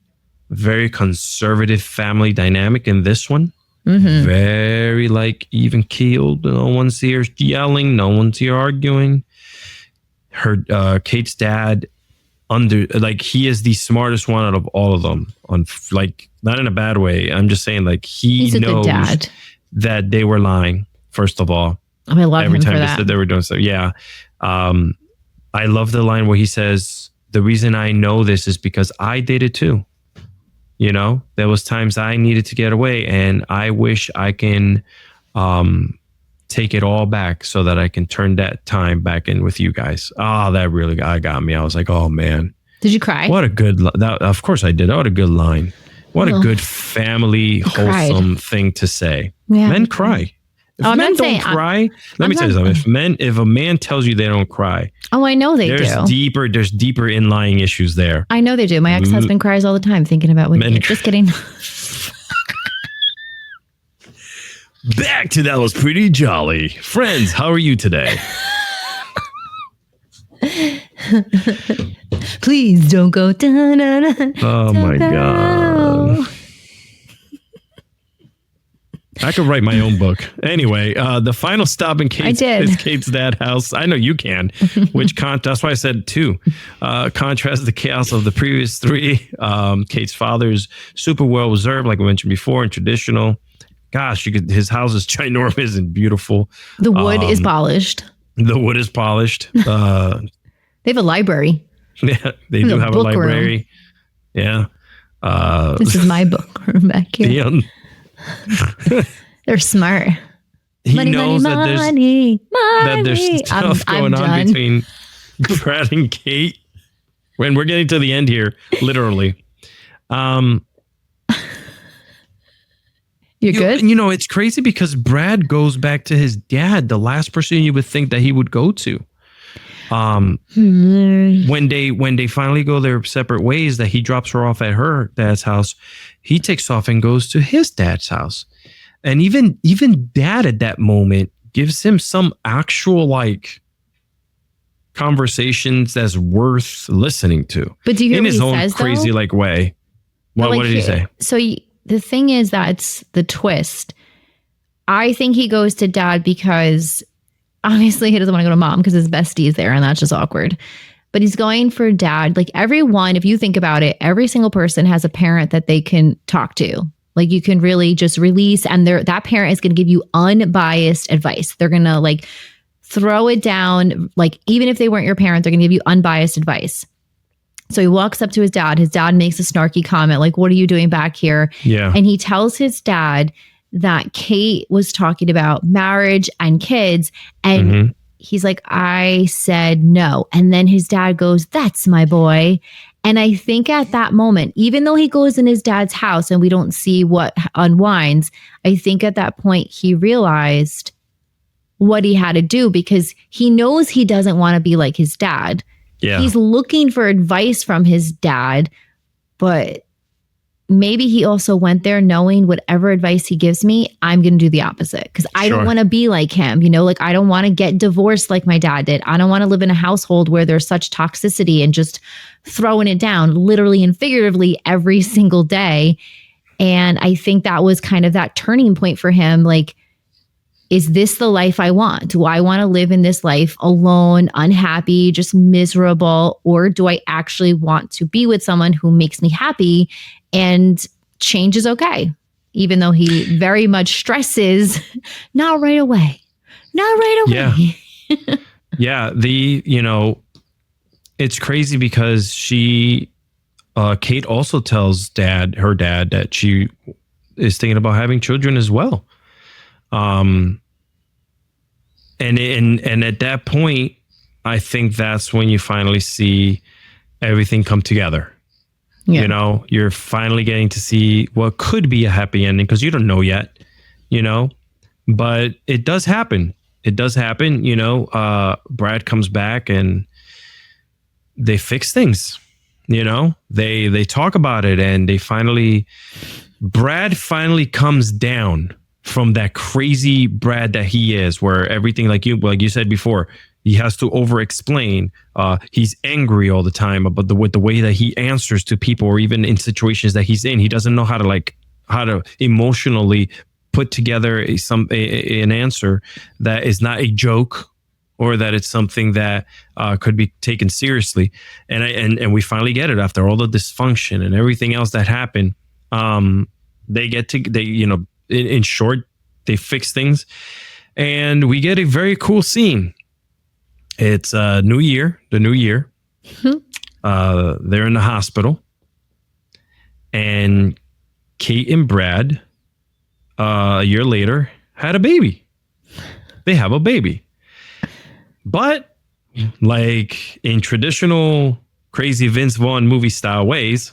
Very conservative family dynamic in this one. Mm-hmm. Very even keeled. No one's here yelling. No one's here arguing. Kate's dad. He is the smartest one out of all of them. Not in a bad way. I'm just saying, he knows that they were lying. First of all, I love every him time for they that. said they were doing so. Yeah, I love the line where he says, "The reason I know this is because I did it too." There was times I needed to get away, and I wish I can take it all back so that I can turn that time back in with you guys. Oh, that really got me. I was like, oh man. Did you cry? What a good, of course I did. What a good line. What a good family, wholesome thing to say. Yeah. Men cry. If men don't cry, let me tell you something. If a man tells you they don't cry. Oh, I know they do. There's deeper inlying issues there. I know they do. My ex-husband cries all the time thinking about Whitney. Just kidding. Back to That Was Pretty Jolly. Friends, how are you today? Please don't go. Oh my God. I could write my own book. Anyway, the final stop in Kate's dad's house. I know you can. That's why I said 2. Contrast the chaos of the previous 3. Kate's father's super well reserved, like we mentioned before, and traditional. Gosh, his house is ginormous and beautiful. The wood is polished. The wood is polished. They have a library. Yeah, they do have a library. Room. Yeah. This is my book room back here. They're smart. He knows that there's stuff going on between Brad and Kate. When we're getting to the end here, literally. You're good? It's crazy because Brad goes back to his dad, the last person you would think that he would go to. When they finally go their separate ways, that he drops her off at her dad's house, he takes off and goes to his dad's house. And even dad at that moment gives him some actual conversations that's worth listening to. But do you hear in what his he own says, crazy way? What did he say? So the thing is, that's the twist. I think he goes to dad because obviously he doesn't want to go to mom because his bestie is there and that's just awkward. But he's going for dad. Everyone, if you think about it, every single person has a parent that they can talk to. You can really just release, and that parent is going to give you unbiased advice. They're going to throw it down. Like, even if they weren't your parents, they're going to give you unbiased advice. So he walks up to his dad. His dad makes a snarky comment, like, what are you doing back here? Yeah. And he tells his dad that Kate was talking about marriage and kids. And he's like, I said no. And then his dad goes, that's my boy. And I think at that moment, even though he goes in his dad's house and we don't see what unwinds, I think at that point he realized what he had to do, because he knows he doesn't want to be like his dad. Yeah. He's looking for advice from his dad, but maybe he also went there knowing whatever advice he gives me, I'm going to do the opposite, because I don't want to be like him. You know, like, I don't want to get divorced like my dad did. I don't want to live in a household where there's such toxicity and just throwing it down literally and figuratively every single day. And I think that was kind of that turning point for him. Like, is this the life I want? Do I want to live in this life alone, unhappy, just miserable? Or do I actually want to be with someone who makes me happy? And change is okay, even though he very much stresses, not right away. Not right away. Yeah. Yeah. It's crazy because Kate also tells her dad that she is thinking about having children as well. And at that point, I think that's when you finally see everything come together. Yeah. You know, you're finally getting to see what could be a happy ending, because you don't know yet, but it does happen. It does happen. Brad comes back and they fix things, they talk about it, and Brad finally comes down from that crazy Brad that he is, where everything, like you said before, he has to over-explain. He's angry all the time about the way that he answers to people, or even in situations that he's in. He doesn't know how to emotionally put together an answer that is not a joke, or that it's something that could be taken seriously. And we finally get it after all the dysfunction and everything else that happened. In short, they fix things, and we get a very cool scene. It's the new year. They're in the hospital, and Kate and Brad, a year later, had a baby. They have a baby, but like in traditional crazy Vince Vaughn movie style ways,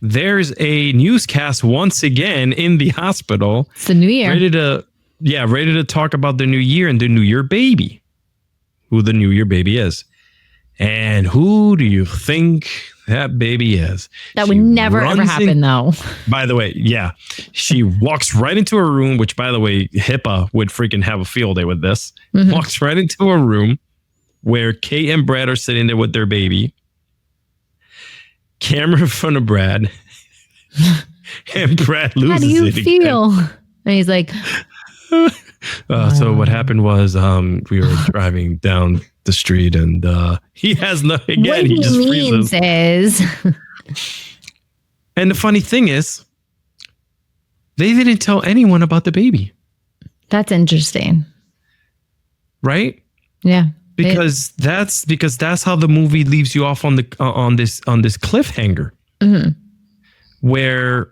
there's a newscast once again in the hospital. It's the new year. Ready to talk about the new year and the new year baby. Who the new year baby is. And who do you think that baby is? That would never ever happen, though. By the way, yeah. She walks right into a room, which, by the way, HIPAA would freaking have a field day with this. Mm-hmm. Walks right into a room where Kate and Brad are sitting there with their baby. Camera in front of Brad. And Brad loses it. How do you feel? Again. And he's like... So what happened was we were driving down the street, and he has nothing again. He just freezes. And the funny thing is, they didn't tell anyone about the baby. That's interesting, right? Yeah, because that's how the movie leaves you off on this cliffhanger, where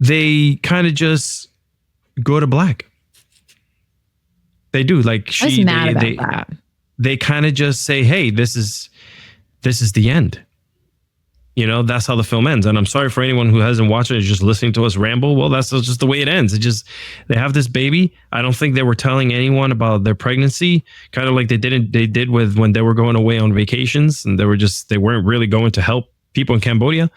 they kind of just go to black. They do. Like I was mad about that. They kind of just say, "Hey, this is the end." That's how the film ends. And I'm sorry for anyone who hasn't watched it, is just listening to us ramble. Well, that's just the way it ends. They have this baby. I don't think they were telling anyone about their pregnancy, kind of like they did with when they were going away on vacations, and they weren't really going to help people in Cambodia.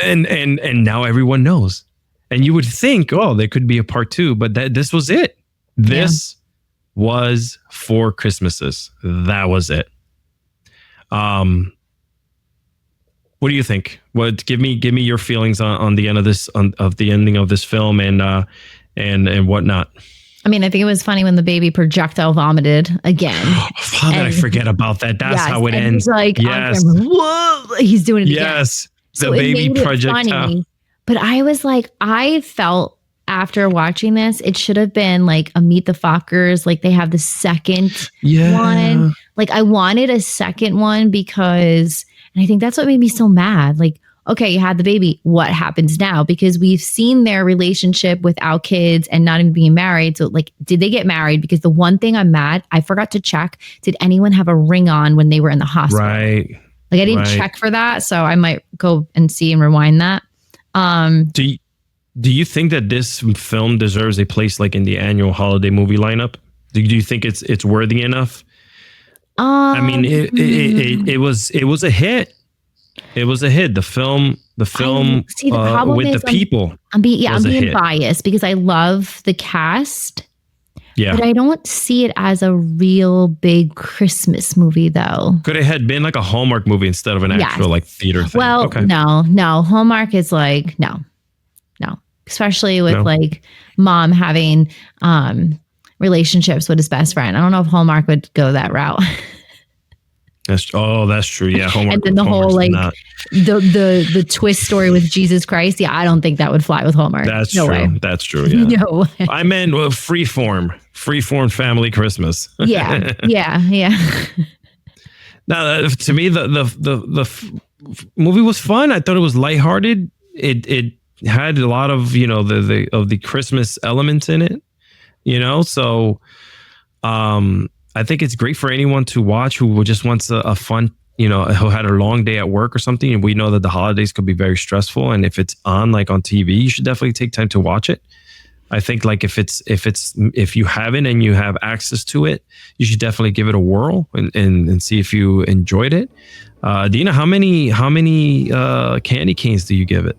And now everyone knows. And you would think, oh, there could be a part 2, but this was it. This was 4 Christmases. That was it. What do you think? Give me your feelings on the end of this, of the ending of this film, and whatnot. I mean, I think it was funny when the baby projectile vomited again. How did I forget about that? That's how it ends. He's like, yes. Whoa, he's doing it again. Yes. So the baby it made projectile. It funny, but I was like, I felt after watching this, it should have been like a Meet the Fockers. Like they have the second one. Like I wanted a second one because, and I think that's what made me so mad. Like, okay, you had the baby. What happens now? Because we've seen their relationship without kids and not even being married. So like, did they get married? Because the one thing I'm mad, I forgot to check. Did anyone have a ring on when they were in the hospital? Right. Like I didn't check for that. So I might go and see and rewind that. Do you think that this film deserves a place like in the annual holiday movie lineup? Do you think it's worthy enough? I mean, it was a hit. It was a hit. The film with the people. I'm being biased because I love the cast. Yeah. But I don't see it as a real big Christmas movie, though. Could it have been like a Hallmark movie instead of an actual like theater thing? Well, no. Hallmark is like, no. Especially with like mom having relationships with his best friend. I don't know if Hallmark would go that route. That's true. Yeah. Hallmark, and then the whole like the twist story with Jesus Christ. Yeah, I don't think that would fly with Hallmark. That's no true. Way. That's true. Yeah. No way. I meant freeform family Christmas. Yeah. Now, to me, the movie was fun. I thought it was lighthearted. It had a lot of the Christmas elements in it. So I think it's great for anyone to watch who just wants a fun, who had a long day at work or something. And we know that the holidays could be very stressful. And if it's on TV, you should definitely take time to watch it. I think like if you haven't and you have access to it, you should definitely give it a whirl and see if you enjoyed it. Deana, how many candy canes do you give it?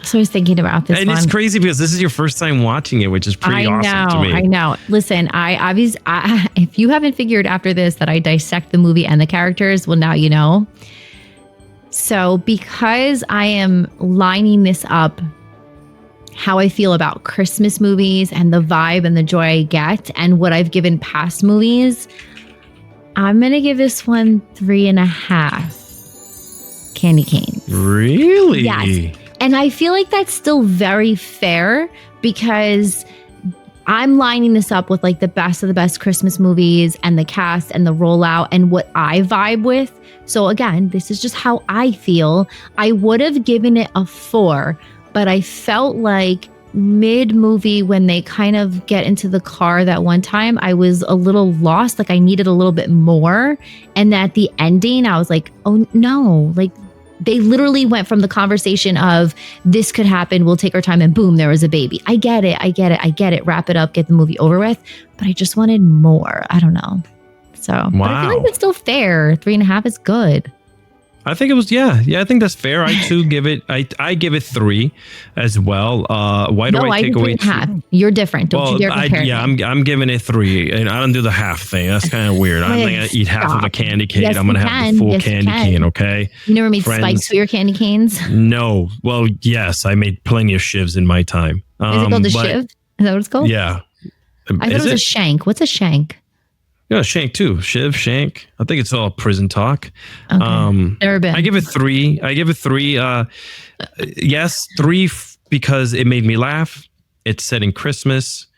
So I was thinking about this, and it's crazy because this is your first time watching it, which is pretty awesome to me. I know. Listen, if you haven't figured after this that I dissect the movie and the characters, well, now you know. So because I am lining this up, how I feel about Christmas movies and the vibe and the joy I get, and what I've given past movies, I'm gonna give this one 3.5 candy canes. Really? Yes. And I feel like that's still very fair because I'm lining this up with like the best of the best Christmas movies and the cast and the rollout and what I vibe with. So again, this is just how I feel. I would have given it a 4, but I felt like mid-movie when they kind of get into the car that one time, I was a little lost. Like I needed a little bit more. And at the ending, I was like, oh no, like they literally went from the conversation of this could happen, we'll take our time, and boom, there was a baby. I get it. Wrap it up, get the movie over with. But I just wanted more. I don't know. So But I feel like it's still fair. 3.5 is good. I think it was, yeah, I think that's fair. I too give it, I give it 3 as well. Why do I take away 2? You're different. Don't you dare compare me. I'm giving it 3, and I don't do the half thing. That's kind of weird. I'm gonna eat half of a candy cane. Yes, I'm gonna have the full candy cane. Okay. You never made spikes for your candy canes? No. Well, yes, I made plenty of shivs in my time. Is it called a shiv? Is that what it's called? Yeah. I thought it was a shank. What's a shank? Yeah, shank too. Shiv, shank. I think it's all prison talk. Okay. Never been. I give it 3. Yes, 3 because it made me laugh. It's set in Christmas,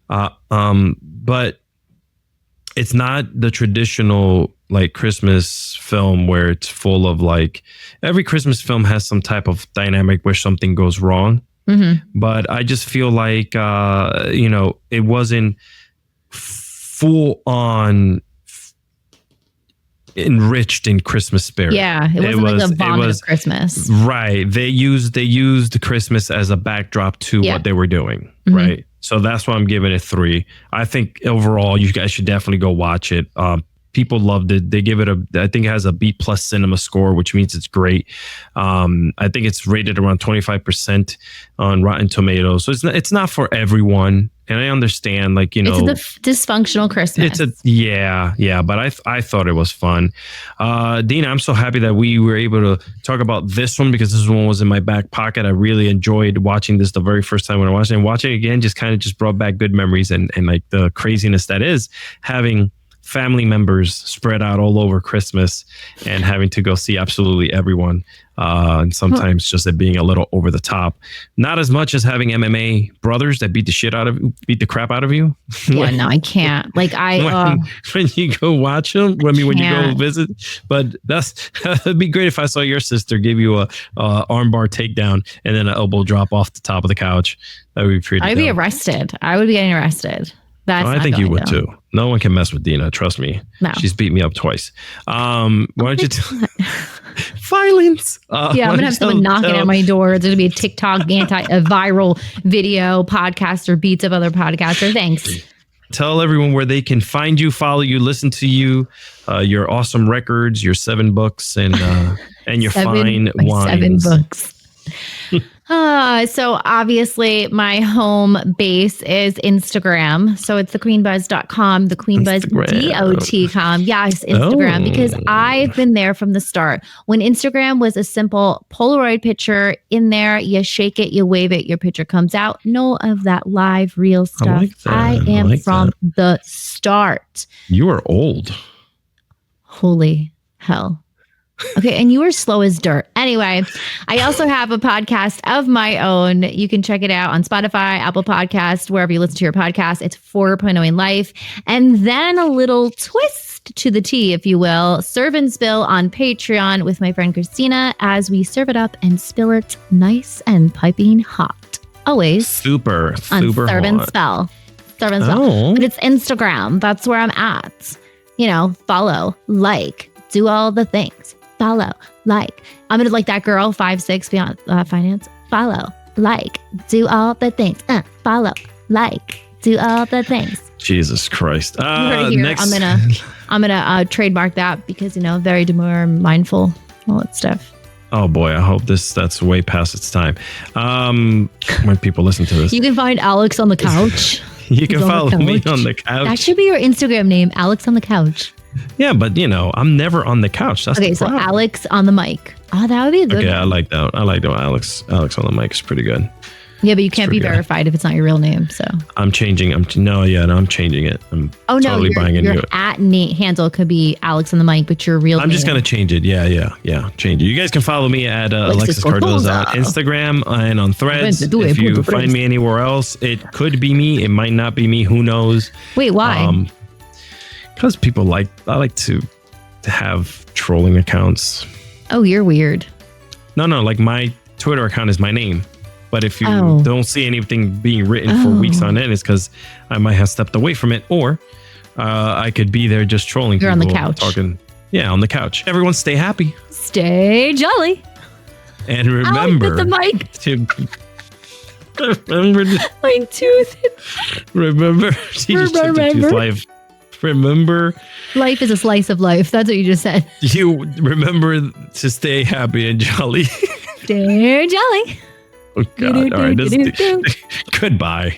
but it's not the traditional like Christmas film where it's full of like every Christmas film has some type of dynamic where something goes wrong. Mm-hmm. But I just feel like it wasn't full on enriched in Christmas spirit. Yeah, it wasn't like a vomit of Christmas. Right. They used Christmas as a backdrop to what they were doing. Mm-hmm. Right. So that's why I'm giving it 3. I think overall you guys should definitely go watch it. People loved it. They give it I think it has a B+ cinema score, which means it's great. I think it's rated around 25% on Rotten Tomatoes. So it's not for everyone. And I understand, like, it's a dysfunctional Christmas. But I thought it was fun. Deana, I'm so happy that we were able to talk about this one because this one was in my back pocket. I really enjoyed watching this the very first time when I watched it. And watching it again just brought back good memories and like the craziness that is having family members spread out all over Christmas and having to go see absolutely everyone. and sometimes just it being a little over the top. Not as much as having MMA brothers that beat the crap out of you. Yeah, no, I can't. Like when you go watch them, when you go visit. But that'd be great if I saw your sister give you a armbar takedown and then an elbow drop off the top of the couch. That would be pretty. I'd be arrested. I would be getting arrested. I think you would too. No one can mess with Deana. Trust me. No. She's beat me up twice. Why don't you violence? I'm gonna have someone knocking at my door. There's gonna be a TikTok a viral video podcast or beats of other podcaster. Thanks. Tell everyone where they can find you, follow you, listen to you, your awesome records, your 7 books, and your fine wines. 7 books. So obviously my home base is Instagram. So it's thequeenbuzz.com, thequeenbuzz.com. Yes, Instagram, because I've been there from the start. When Instagram was a simple Polaroid picture in there, you shake it, you wave it, your picture comes out. No of that live real stuff. I am from the start. You are old. Holy hell. Okay, and you were slow as dirt. Anyway, I also have a podcast of my own. You can check it out on Spotify, Apple Podcasts, wherever you listen to your podcast. It's 4.0 Life. And then a little twist to the tea, if you will, Serve and Spill on Patreon with my friend Christina as we serve it up and spill it nice and piping hot. Always. Super on Serve hot. And Spell. Serve and Spell. Oh. But it's Instagram. That's where I'm at. Follow, like, do all the things. Follow, like. I'm going to like that girl, 5'6", beyond finance. Follow, like, do all the things. Follow, like, do all the things. Jesus Christ. Next. I'm gonna trademark that because, very demure, mindful, all that stuff. Oh boy, I hope that's way past its time. When people listen to this. You can find Alex on the couch. You can follow me on the couch. That should be your Instagram name, Alex on the couch. Yeah, but I'm never on the couch. That's okay. So Alex on the mic. Oh, that would be a good. Okay, one. I like that. Alex on the mic is pretty good. Yeah, but you can't be verified if it's not your real name. So I'm changing. I'm changing it. I'm totally buying into it. Your handle could be Alex on the mic, but your real. I'm just gonna change it. Yeah. Change it. You guys can follow me at Alexis Cardoza on Instagram and on Threads. If you find me anywhere else, it could be me. It might not be me. Who knows? Wait, why? Because I like to have trolling accounts. Oh, you're weird. No, like my Twitter account is my name. But if you don't see anything being written for weeks on end, it's because I might have stepped away from it, or I could be there just trolling. You're people, on the couch. Talking, on the couch. Everyone stay happy. Stay jolly. And remember the mic. Remember my tooth. Remember. Life. Remember. Life is a slice of life. That's what you just said. You remember to stay happy and jolly. Stay jolly. Oh God! All right. Goodbye.